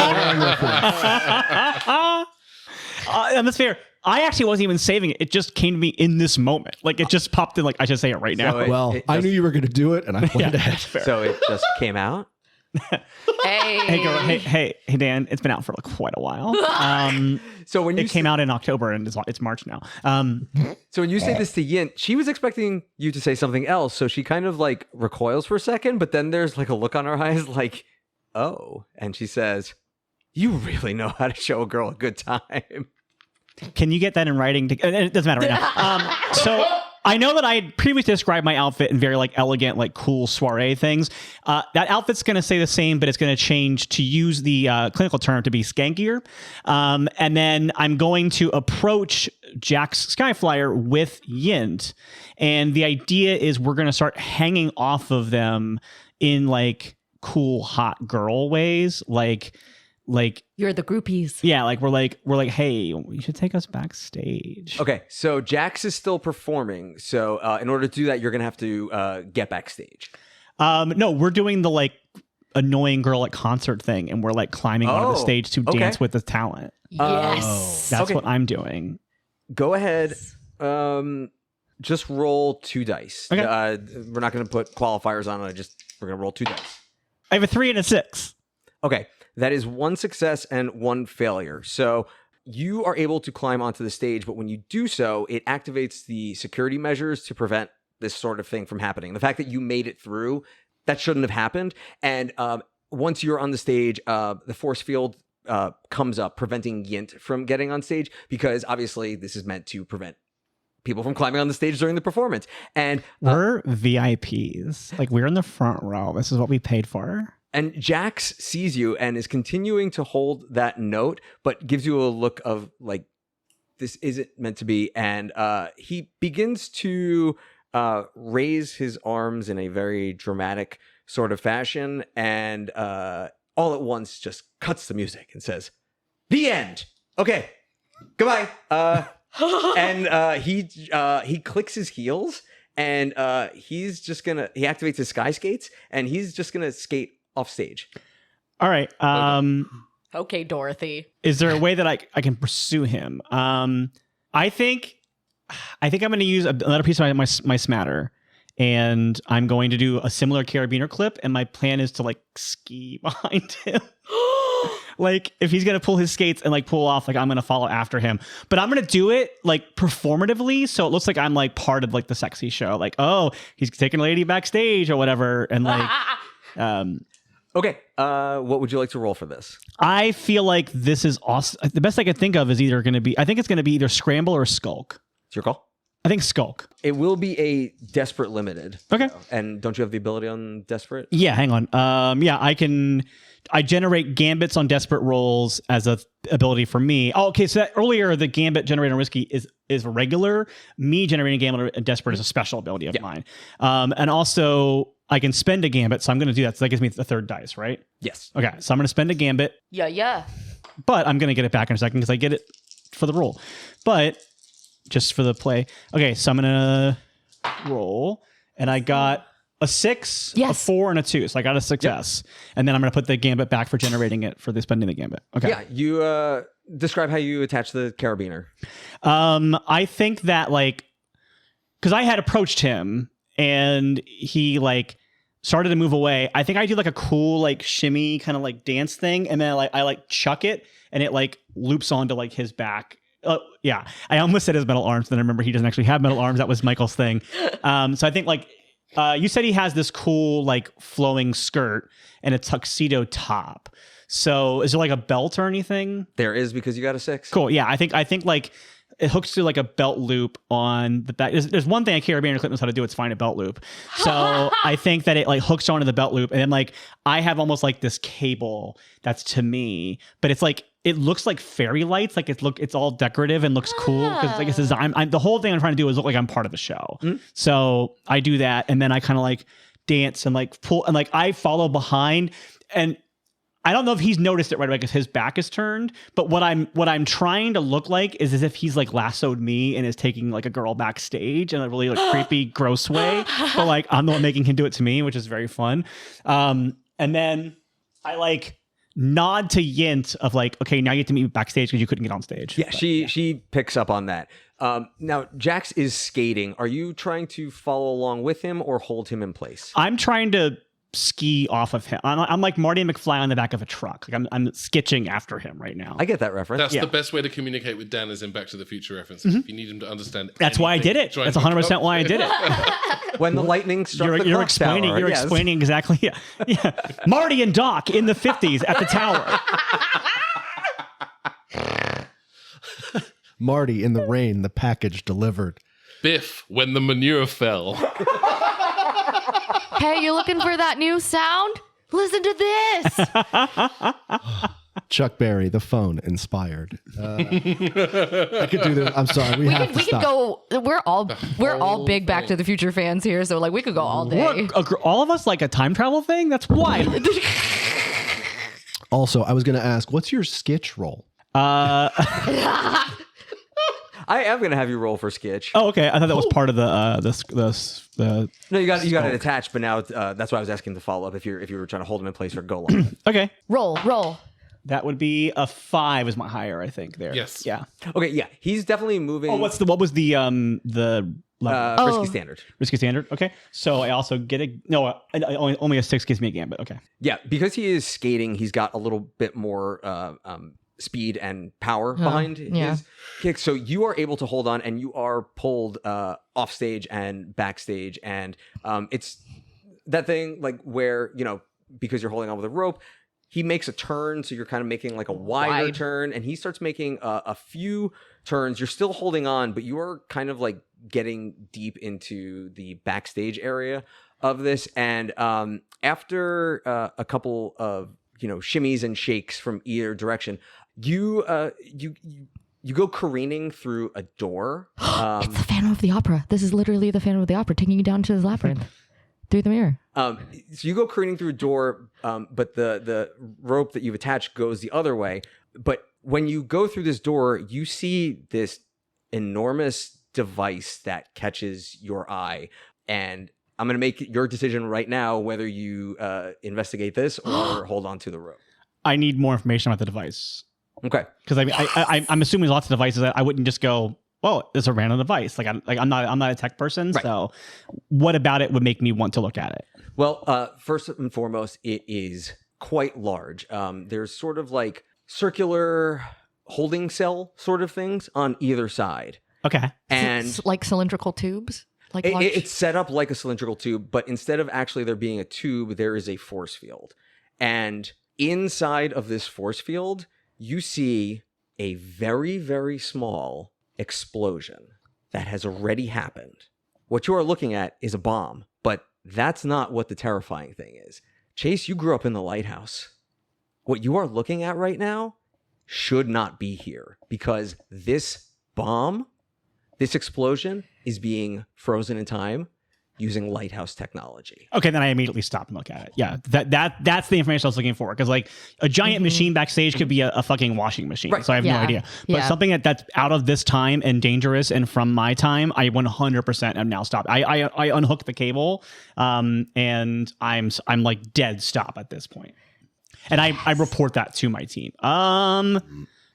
reference. And that's fair. I actually wasn't even saving it. It just came to me in this moment. Like it just popped in. Like I should say it right now. So Well, It I just- knew you were going to do it, and I planned ahead. So it just came out. Hey, Hey, Dan. It's been out for like quite a while. So when you It came out in October and it's March now. So when you say this to Yint, she was expecting you to say something else, so she kind of like recoils for a second, but then there's like a look on her eyes like, oh, and she says, you really know how to show a girl a good time. Can you get that in writing? It doesn't matter right now. So I know that I had previously described my outfit in very like elegant, like cool soiree things. That outfit's going to stay the same, but it's going to change to use the clinical term to be skankier. And then I'm going to approach Jack's Skyflyer with Yint. And the idea is we're going to start hanging off of them in like cool, hot girl ways. Like you're the groupies. yeah, like we're like, hey, you should take us backstage. Okay, so Jax is still performing, so in order to do that, you're going to have to get backstage. No, we're doing the like annoying girl at concert thing, and we're like climbing onto the stage to okay. dance with the talent. Yes. That's Okay. what I'm doing. Go ahead. Just roll 2 dice. Okay. We're not going to put qualifiers on it. We're going to roll 2 dice. I have a 3 and a 6. Okay, that is 1 success and 1 failure. So you are able to climb onto the stage, but when you do so, it activates the security measures to prevent this sort of thing from happening. The fact that you made it through, that shouldn't have happened. And once you're on the stage, the force field comes up, preventing Yint from getting on stage, because obviously this is meant to prevent people from climbing on the stage during the performance. And We're VIPs. Like we're in the front row. This is what we paid for. And Jax sees you and is continuing to hold that note, but gives you a look of like this isn't meant to be. And he begins to raise his arms in a very dramatic sort of fashion, and all at once just cuts the music and says, "The end. Okay, goodbye." And he clicks his heels, and he activates his sky skates, and he's just gonna skate off stage. All right. Okay, Dorothy. Is there a way that I can pursue him? I think I'm going to use another piece of my smatter, and I'm going to do a similar carabiner clip, and my plan is to like ski behind him. Like if he's going to pull his skates and like pull off, like I'm going to follow after him, but I'm going to do it like performatively. So it looks like I'm like part of like the sexy show. Like, oh, he's taking a lady backstage or whatever. And like, okay. What would you like to roll for this? I feel like this is awesome. The best I could think of is either going to be, I think it's going to be either scramble or skulk. It's your call. I think skulk. It will be a desperate limited. Okay. And don't you have the ability on desperate? Yeah, hang on. Yeah, I generate gambits on desperate rolls as a ability for me. Oh, okay. So that earlier the gambit generated on risky is regular. Me generating gambit on desperate is a special ability of mine. And also I can spend a gambit, so I'm going to do that. So that gives me the third dice, right? Yes. Okay, so I'm going to spend a gambit. Yeah. But I'm going to get it back in a second because I get it for the roll. But just for the play. Okay, so I'm going to roll, and I got a 6, a 4, and a 2. So I got a success. Yep. And then I'm going to put the gambit back for generating it for the spending the gambit. Okay. Yeah, you describe how you attach the carabiner. I think that like, because I had approached him and he like started to move away. I think I do like a cool like shimmy kind of like dance thing, and then I like chuck it, and it like loops onto like his back. Yeah, I almost said his metal arms, then I remember he doesn't actually have metal arms. That was Michael's thing. So I think like you said he has this cool like flowing skirt and a tuxedo top. So is there like a belt or anything? There is, because you got a 6. Cool. Yeah, I think like it hooks to like a belt loop on the back. There's one thing a carabiner clip knows how to do. It's find a belt loop. So I think that it like hooks onto the belt loop, and then like I have almost like this cable that's to me, but it's like it looks like fairy lights. Like it's all decorative and looks cool because like it's design. The whole thing I'm trying to do is look like I'm part of the show. Mm-hmm. So I do that, and then I kind of like dance and like pull, and like I follow behind, and I don't know if he's noticed it right away because his back is turned, but what I'm trying to look like is as if he's like lassoed me and is taking like a girl backstage in a really like creepy, gross way. But like I'm the one making him do it to me, which is very fun. And then I like nod to Yint of like, okay, now you have to meet me backstage because you couldn't get on stage. Yeah, she picks up on that. Now Jax is skating. Are you trying to follow along with him or hold him in place? I'm trying to ski off of him. I'm like Marty McFly on the back of a truck. Like I'm skitching after him right now. I get that reference. That's the best way to communicate with Dan is in Back to the Future references. If you need him to understand. That's why I did it. That's 100% why I did it. When the lightning struck the clock tower. You're explaining exactly. Yeah. Marty and Doc in the 50s at the tower. Marty in the rain, the package delivered. Biff when the manure fell. Hey, you looking for that new sound? Listen to this. Chuck Berry, the phone inspired. I could do this. I'm sorry. We have to stop. Could go. We're all big Back to the Future fans here, so like we could go all day. All of us like a time travel thing? That's wild. Also, I was going to ask, what's your sketch roll? I am going to have you roll for sketch. Oh, okay. I thought that was part of the No, you got it attached, but now that's why I was asking to follow up if you were trying to hold him in place or go along. Okay. Roll. That would be a 5 is my higher, I think, there. Yes. Yeah. Okay, yeah. He's definitely moving. Oh, what was the level? Risky standard. Risky standard. Okay. So I also get only a 6 gives me a gambit. Okay. Yeah, because he is skating, he's got a little bit more speed and power behind his kicks. So you are able to hold on, and you are pulled off stage and backstage. And it's that thing like where, because you're holding on with a rope, he makes a turn. So you're kind of making like a wider turn, and he starts making a few turns. You're still holding on, but you are kind of like getting deep into the backstage area of this. And after a couple of shimmies and shakes from either direction, you you go careening through a door. It's the Phantom of the Opera. This is literally the Phantom of the Opera taking you down to the labyrinth through the mirror. So you go careening through a door, but the rope that you've attached goes the other way. But when you go through this door, you see this enormous device that catches your eye. And I'm going to make your decision right now whether you investigate this or hold on to the rope. I need more information about the device. Okay. Because I'm assuming there's lots of devices that I wouldn't just go, well, it's a random device. I'm not a tech person. Right. So what about it would make me want to look at it? Well, first and foremost, it is quite large. There's sort of like circular holding cell sort of things on either side. Okay. And it's like cylindrical tubes? Like it's set up like a cylindrical tube, but instead of actually there being a tube, there is a force field. And inside of this force field, you see a very, very small explosion that has already happened. What you are looking at is a bomb, but that's not what the terrifying thing is. Chase, you grew up in the lighthouse. What you are looking at right now should not be here because this bomb, this explosion is being frozen in time using lighthouse technology. Okay, then I immediately stop and look at it. Yeah, that's the information I was looking for. Because like a giant machine backstage could be a fucking washing machine. Right. So I have no idea. But something that's out of this time and dangerous and from my time, I 100% am now stopped. I unhook the cable, and I'm like dead stop at this point. And I report that to my team.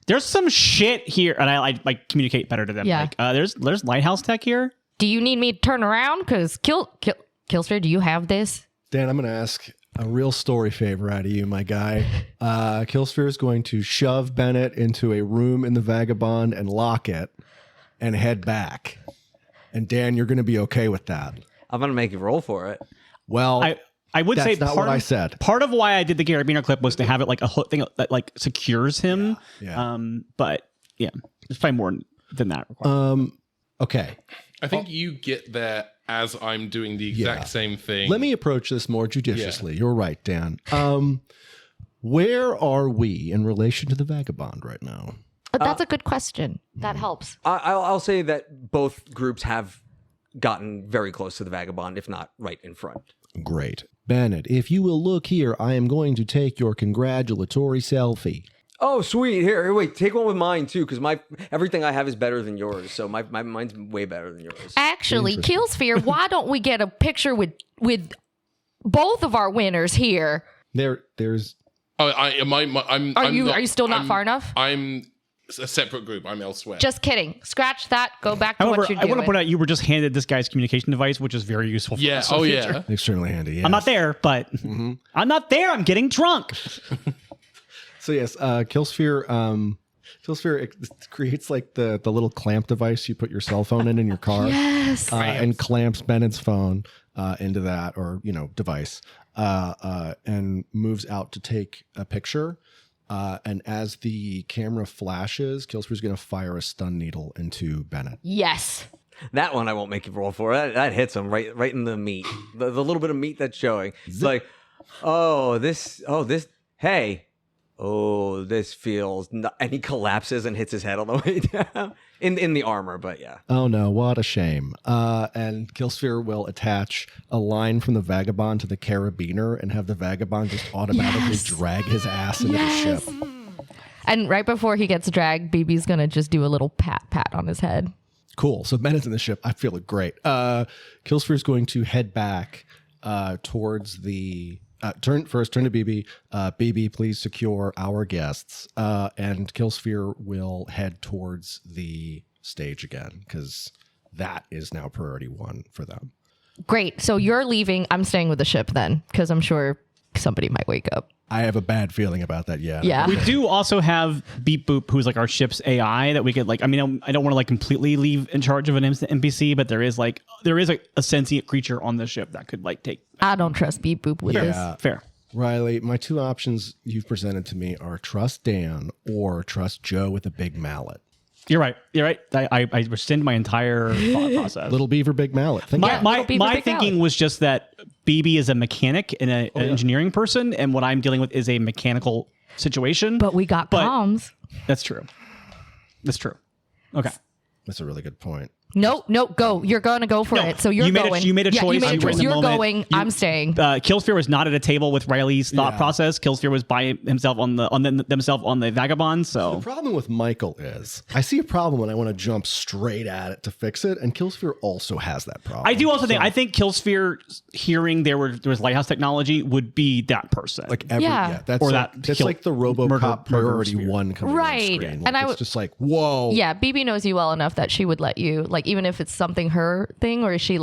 There's some shit here, and I like communicate better to them. Yeah. Like, there's lighthouse tech here. Do you need me to turn around? Because Killsphere, do you have this? Dan, I'm going to ask a real story favor out of you, my guy. Killsphere is going to shove Bennett into a room in the Vagabond and lock it and head back. And Dan, you're going to be okay with that. I'm going to make you roll for it. Well, I would say that's not what I said. Part of why I did the carabiner clip was to have it like a hook thing that like secures him. Yeah. But yeah, there's probably more than that required. Okay. I think you get there as I'm doing the exact same thing. Let me approach this more judiciously. You're right, Dan. Where are we in relation to the Vagabond right now? That's a good question. That helps. I'll say that both groups have gotten very close to the Vagabond, if not right in front. Great. Bennett, if you will look here, I am going to take your congratulatory selfie. Oh, sweet. Here, wait, take one with mine, too, because everything I have is better than yours, so mine's way better than yours. Actually, Killsphere, why don't we get a picture with both of our winners here? There's... Are you still not far enough? I'm a separate group. I'm elsewhere. Just kidding. Scratch that. Go back to what you're doing. I want to point out you were just handed this guy's communication device, which is very useful for us. Oh, yeah. Extremely handy, yes. I'm not there, but I'm not there. I'm getting drunk. So yes, Killsphere it creates like the little clamp device you put your cell phone in your car. Yes. And clamps Bennett's phone into that device and moves out to take a picture. And as the camera flashes, Killsphere's going to fire a stun needle into Bennett. Yes. That one I won't make you roll for. That hits him right in the meat. The little bit of meat that's showing. It's like, hey. Oh, this feels... And he collapses and hits his head on the way down. In the armor, but yeah. Oh no, what a shame. And Killsphere will attach a line from the Vagabond to the carabiner and have the Vagabond just automatically drag his ass into the ship. And right before he gets dragged, BB's going to just do a little pat on his head. Cool. So Bennett's in the ship. I feel great. Killsphere's going to head back towards the... Turn to BB. BB, please secure our guests. And Killsphere will head towards the stage again because that is now priority 1 for them. Great. So you're leaving. I'm staying with the ship then because I'm sure somebody might wake up. I have a bad feeling about that. Yeah. We do also have Beep Boop, who's like our ship's AI that we could like. I mean, I don't want to like completely leave in charge of an NPC, but there is a sentient creature on the ship that could like take. I don't trust Beep Boop with this. Fair. Riley, my 2 options you've presented to me are trust Dan or trust Joe with a big mallet. You're right. I rescind my entire thought process. Little beaver, big mallet. My thinking was just that BB is a mechanic and an engineering person, and what I'm dealing with is a mechanical situation. But we got comms. That's true. That's true. Okay. That's a really good point. No, go. You're going to go for it. So you're going. You made a choice. You made a choice. You're moment. going. I'm staying. Killsphere was not at a table with Riley's thought process. Killsphere was by himself on the Vagabond. So the problem with Michael is I see a problem when I want to jump straight at it to fix it, and Killsphere also has that problem. I do also think Killsphere hearing there was lighthouse technology would be that person. Like that's like the RoboCop priority one coming on screen. Like, and it's just like, whoa. Yeah, BB knows you well enough that she would let you, like, even if it's something her thing, or she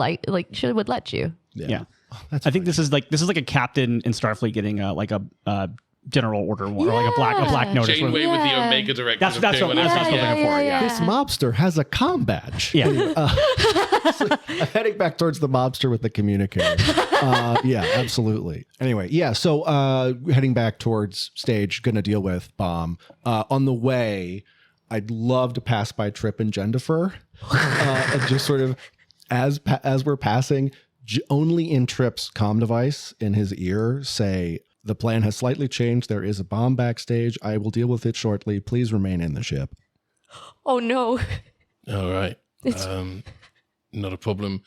she would let you. Yeah. I think this is like a captain in Starfleet getting a general order one, or like a black notice. Janeway with the Omega Directive. That's what I'm looking for. Yeah. This mobster has a comm badge. Yeah. I'm heading back towards the mobster with the communicator. Yeah, absolutely. Anyway, yeah. So heading back towards stage, gonna deal with Bomb. On the way, I'd love to pass by Trip and Jennifer, and just sort of as we're passing, only in Trip's comm device in his ear say, "The plan has slightly changed. There is a bomb backstage. I will deal with it shortly. Please remain in the ship." Oh no! All right, not a problem.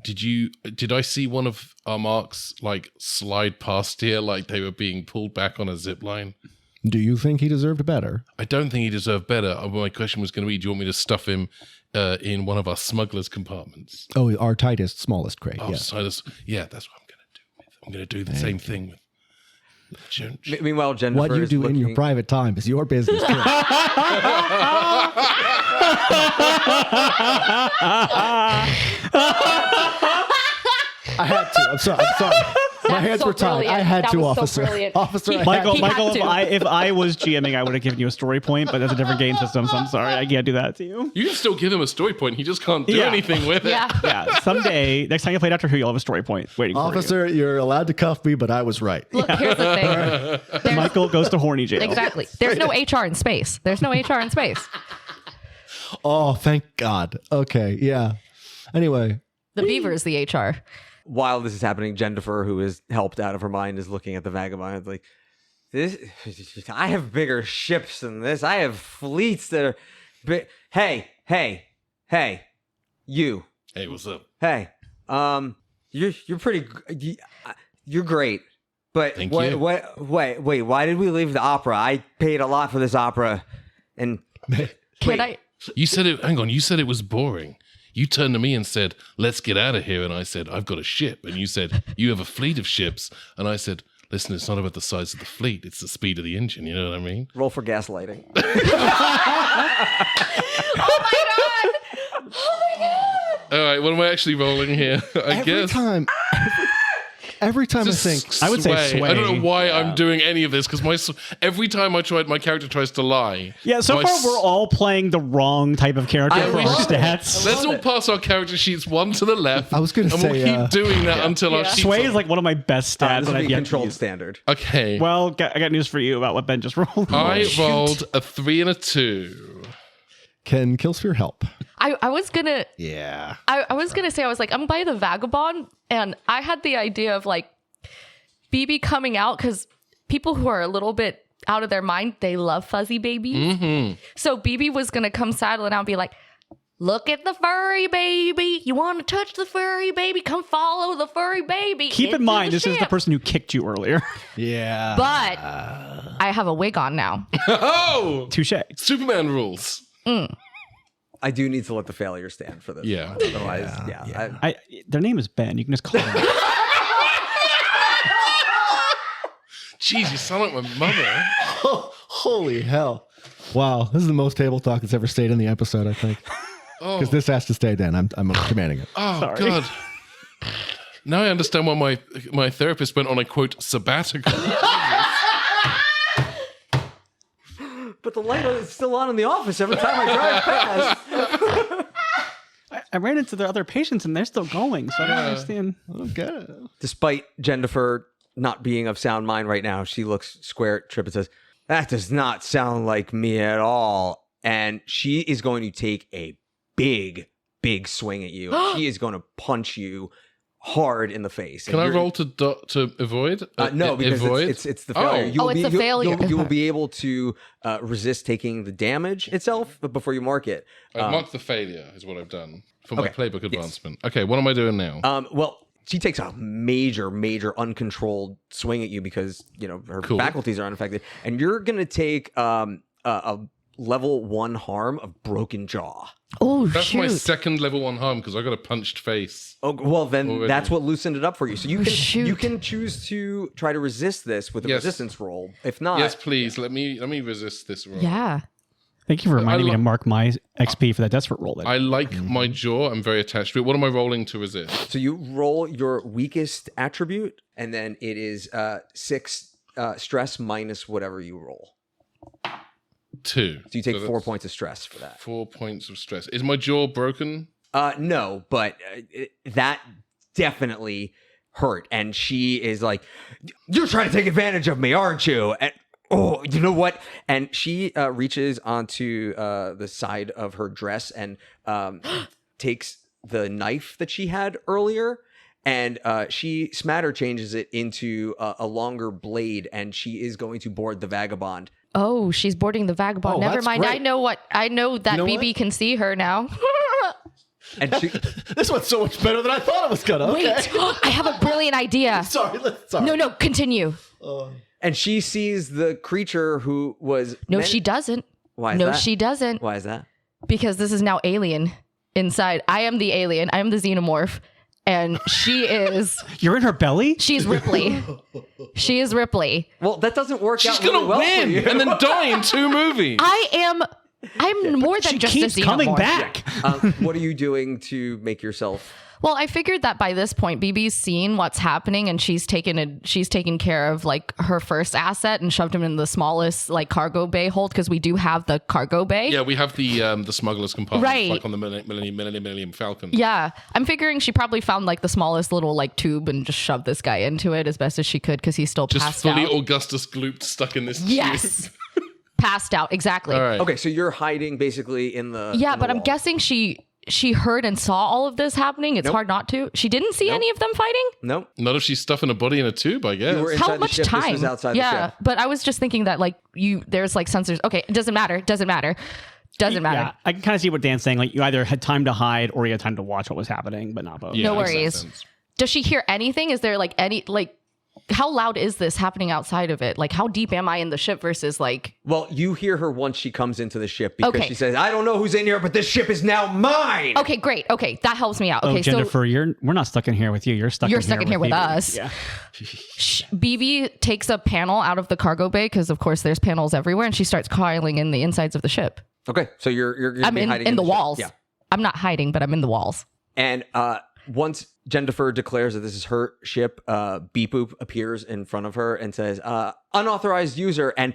Did I see one of our marks like slide past here, like they were being pulled back on a zip line? Do you think he deserved better? I don't think he deserved better. My question was going to be, do you want me to stuff him in one of our smugglers' compartments? Oh, our tightest, smallest crate. Yeah, that's what I'm going to do. I'm going to do the same thing with. Meanwhile, Jennifer, what you do in your private time is your business. I had to. I'm sorry. My hands were tied. I had to, officer. Michael, if I was GMing, I would have given you a story point, but that's a different game system, so I'm sorry. I can't do that to you. You can still give him a story point. He just can't do anything with it. Yeah. Someday, next time you play Doctor Who, you'll have a story point waiting for you. Officer, you're allowed to cuff me, but I was right. Look, here's the thing. Michael goes to horny jail. Exactly. There's no HR in space. Oh, thank God. Okay, yeah. Anyway. The Beaver is the HR. While this is happening, Jennifer, who is helped out of her mind, is looking at the Vagabond like, "This, I have bigger ships than this. I have fleets that are big. Hey, you. Hey, what's up? Hey, you're pretty. You're great. But Thank you. Wait. Why did we leave the opera? I paid a lot for this opera, and You said it. Hang on. You said it was boring. You turned to me and said, "Let's get out of here." And I said, "I've got a ship." And you said, "You have a fleet of ships." And I said, "Listen, it's not about the size of the fleet. It's the speed of the engine." You know what I mean? Roll for gaslighting. Oh my god! All right, what am I actually rolling here? Every time I think, I would say sway. I don't know why I'm doing any of this because every time my character tries to lie. Yeah, so far we're all playing the wrong type of character for our stats. Let's all pass our character sheets one to the left. I was going to say, and we'll keep doing that until our sheets. Sway is like one of my best stats. This will be controlled standard. Okay. Well, I got news for you about what Ben just rolled. I rolled a 3 and a 2. Can Killsphere help? I was gonna. Yeah. I was gonna say, I was like, I'm by the Vagabond, and I had the idea of like BB coming out because people who are a little bit out of their mind, they love fuzzy babies. Mm-hmm. So BB was gonna come saddling out and be like, "Look at the furry baby. You want to touch the furry baby? Come follow the furry baby." Keep in mind, this is the person who kicked you earlier. Yeah. But I have a wig on now. Oh! Touche. Superman rules. I do need to let the failure stand for this. Yeah. Otherwise, yeah. Their name is Ben. You can just call them. Jeez, you sound like my mother. Oh, holy hell. Wow. This is the most table talk that's ever stayed in the episode, I think. Because this has to stay, Dan. I'm commanding it. Oh, Sorry. God. Now I understand why my therapist went on a, quote, sabbatical. But the light is still on in the office every time I drive past. I ran into the other patients and they're still going, so I don't understand. Okay. Despite Jennifer not being of sound mind right now, she looks square at Trip and says, "That does not sound like me at all." And she is going to take a big swing at you. She is going to punch you hard in the face. Can I roll to avoid? No, because avoid? It's the failure. It's the failure. You will be able to resist taking the damage itself, but before you mark it. I've marked the failure is what I've done for my playbook advancement. Okay, what am I doing now? Well, she takes a major uncontrolled swing at you because her faculties are unaffected, and you're gonna take a level 1 harm of broken jaw. Oh, that's my second level 1 harm because I got a punched face. Oh well, then already. That's what loosened it up for you. So you can choose to try to resist this with a resistance roll. If not, yes, please let me resist this roll. Yeah. Thank you for reminding me to mark my XP for that desperate roll. Then. I like my jaw. I'm very attached to it. What am I rolling to resist? So you roll your weakest attribute, and then it is 6 stress minus whatever you roll. 2. So you take 4 points of stress for that. 4 points of stress. Is my jaw broken? No, but that definitely hurt. And she is like, "You're trying to take advantage of me, aren't you?" And oh, you know what? And she reaches onto the side of her dress and takes the knife that she had earlier. And she smatter changes it into a longer blade, and she is going to board the vagabond. Oh, she's boarding the vagabond. Oh, Never mind. great. I know that BB can see her now. And this one's so much better than I thought it was gonna. Wait, I have a brilliant idea. Sorry. No, continue. And she sees the creature who was... No, she doesn't. Why is that? No, she doesn't. Why is that? Because this is now alien inside. I am the alien. I am the xenomorph. And she is... You're in her belly? She's Ripley. She is Ripley. Well, that doesn't work out She's gonna really well for win you. and then die in 2 movies. I'm more than She just a keeps xenomorph. coming back. What are you doing to make yourself... Well, I figured that by this point, BB's seen what's happening, and she's taken care of like her first asset and shoved him in the smallest like cargo bay hold, because we do have the cargo bay. Yeah, we have the smuggler's compartment, Right. like on the Millennium Falcon. Yeah, I'm figuring she probably found like the smallest little like tube and just shoved this guy into it as best as she could because he's still Just passed fully out. Augustus Gloop stuck in this tube. Yes, passed out exactly. All right. Okay, so you're hiding basically in the... Yeah, in the but I'm wall. guessing she heard and saw all of this happening. It's Nope. hard not to. She didn't see any of them fighting. Nope. Not if she's stuffing a body in a tube, I guess. You were inside How the much ship. time? This was outside yeah, the ship. but I was just thinking that like there's like sensors. Okay, it doesn't matter. Yeah, I can kind of see what Dan's saying. Like you either had time to hide or you had time to watch what was happening, but not both. Yeah, No makes worries. sense. Does she hear anything? Is there like any like how loud is this happening outside of it? Like how deep am I in the ship versus like Well, you hear her once she comes into the ship because Okay. she says, "I don't know who's in here, but this ship is now mine." Okay, great. Okay, that helps me out. Oh, Okay, so Jennifer, we're not stuck in here with you. You're stuck in here with BB. us. Yeah. BB takes a panel out of the cargo bay because of course there's panels everywhere, and she starts crawling in the insides of the ship. Okay, so you're gonna I'm be hiding in the ship. walls. Yeah. I'm not hiding, but I'm in the walls. And once Jennifer declares that this is her ship, Beep Boop appears in front of her and says, "Unauthorized user," and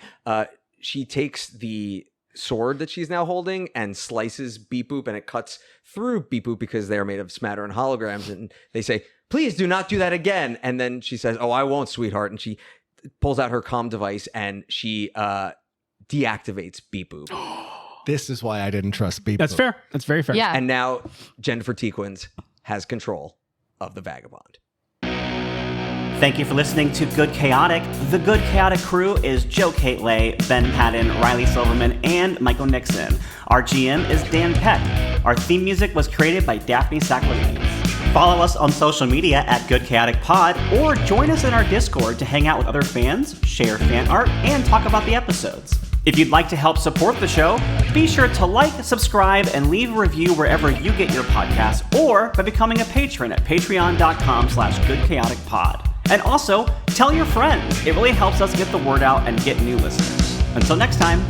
she takes the sword that she's now holding and slices Beep Boop, and it cuts through Beep Boop because they are made of smatter and holograms, and they say, "Please do not do that again." And then she says, "Oh, I won't, sweetheart," and she pulls out her comm device and she deactivates Beep Boop. This is why I didn't trust Beep. That's fair. That's very fair. Yeah. And now Jennifer Tequins has control of the vagabond. Thank you for listening to Good Chaotic. The Good Chaotic crew is Châu Kate Lê, Ben Paddon, Riley Silverman, and Michael Nixon. Our GM is Dan Peck. Our theme music was created by Daphne Sacramento. Follow us on social media at Good Chaotic Pod, or join us in our Discord to hang out with other fans, share fan art, and talk about the episodes. If you'd like to help support the show, be sure to like, subscribe, and leave a review wherever you get your podcasts, or by becoming a patron at patreon.com/goodchaoticpod. And also, tell your friends. It really helps us get the word out and get new listeners. Until next time.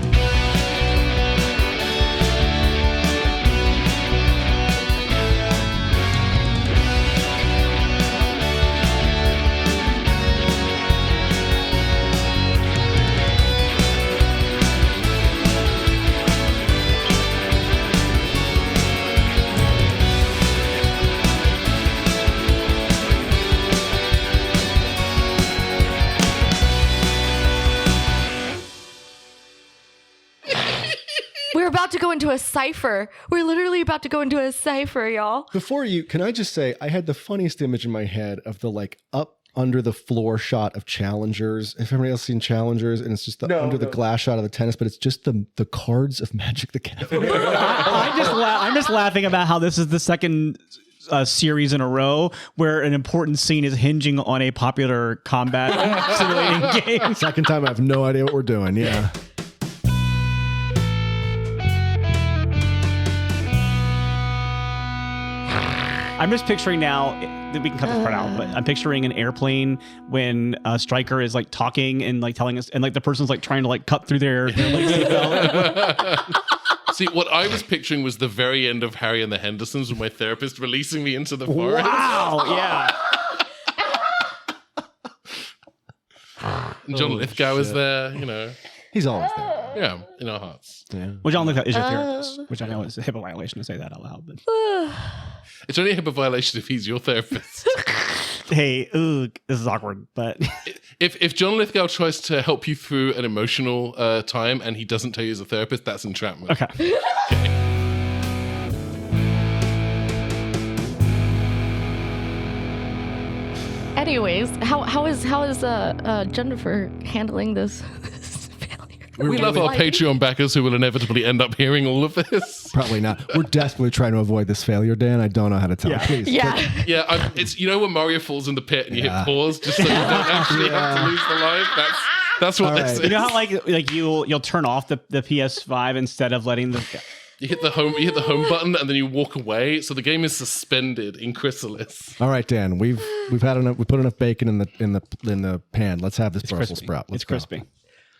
about to go into a cipher. We're literally about to go into a cipher, y'all. Can I just say, I had the funniest image in my head of the like up under the floor shot of Challengers. If everybody else seen Challengers, and it's just the glass shot of the tennis, but it's just the cards of Magic the Gathering. I'm just laughing about how this is the second series in a row where an important scene is hinging on a popular combat simulating game. Second time, I have no idea what we're doing. Yeah. I'm just picturing now, we can cut this part out, but I'm picturing an airplane when Stryker is like talking and like telling us, and like the person's like trying to like cut through their like seatbelt. See, what I was picturing was the very end of Harry and the Hendersons with my therapist releasing me into the forest. Wow, yeah. And John Lithgow is there, you know. He's always there. Yeah, in our hearts. Yeah. Well, John Lithgow is your therapist, which I know is a HIPAA violation to say that out loud. But It's only a HIPAA violation if he's your therapist. hey, this is awkward, but if John Lithgow tries to help you through an emotional time and he doesn't tell you he's a therapist, that's entrapment. Okay. Anyways, how is Jennifer handling this failure? We love our Patreon backers who will inevitably end up hearing all of this. Probably not. We're desperately trying to avoid this failure, Dan. I don't know how to tell. Please. Yeah. Yeah, it's when Mario falls in the pit and you hit pause just so you don't actually have to lose the life. That's what this is. You know how like you'll turn off the PS5 instead of letting the You hit the home button and then you walk away. So the game is suspended in chrysalis. All right, Dan. We've had enough. We put enough bacon in the pan. Let's have this Brussels sprout. It's crispy.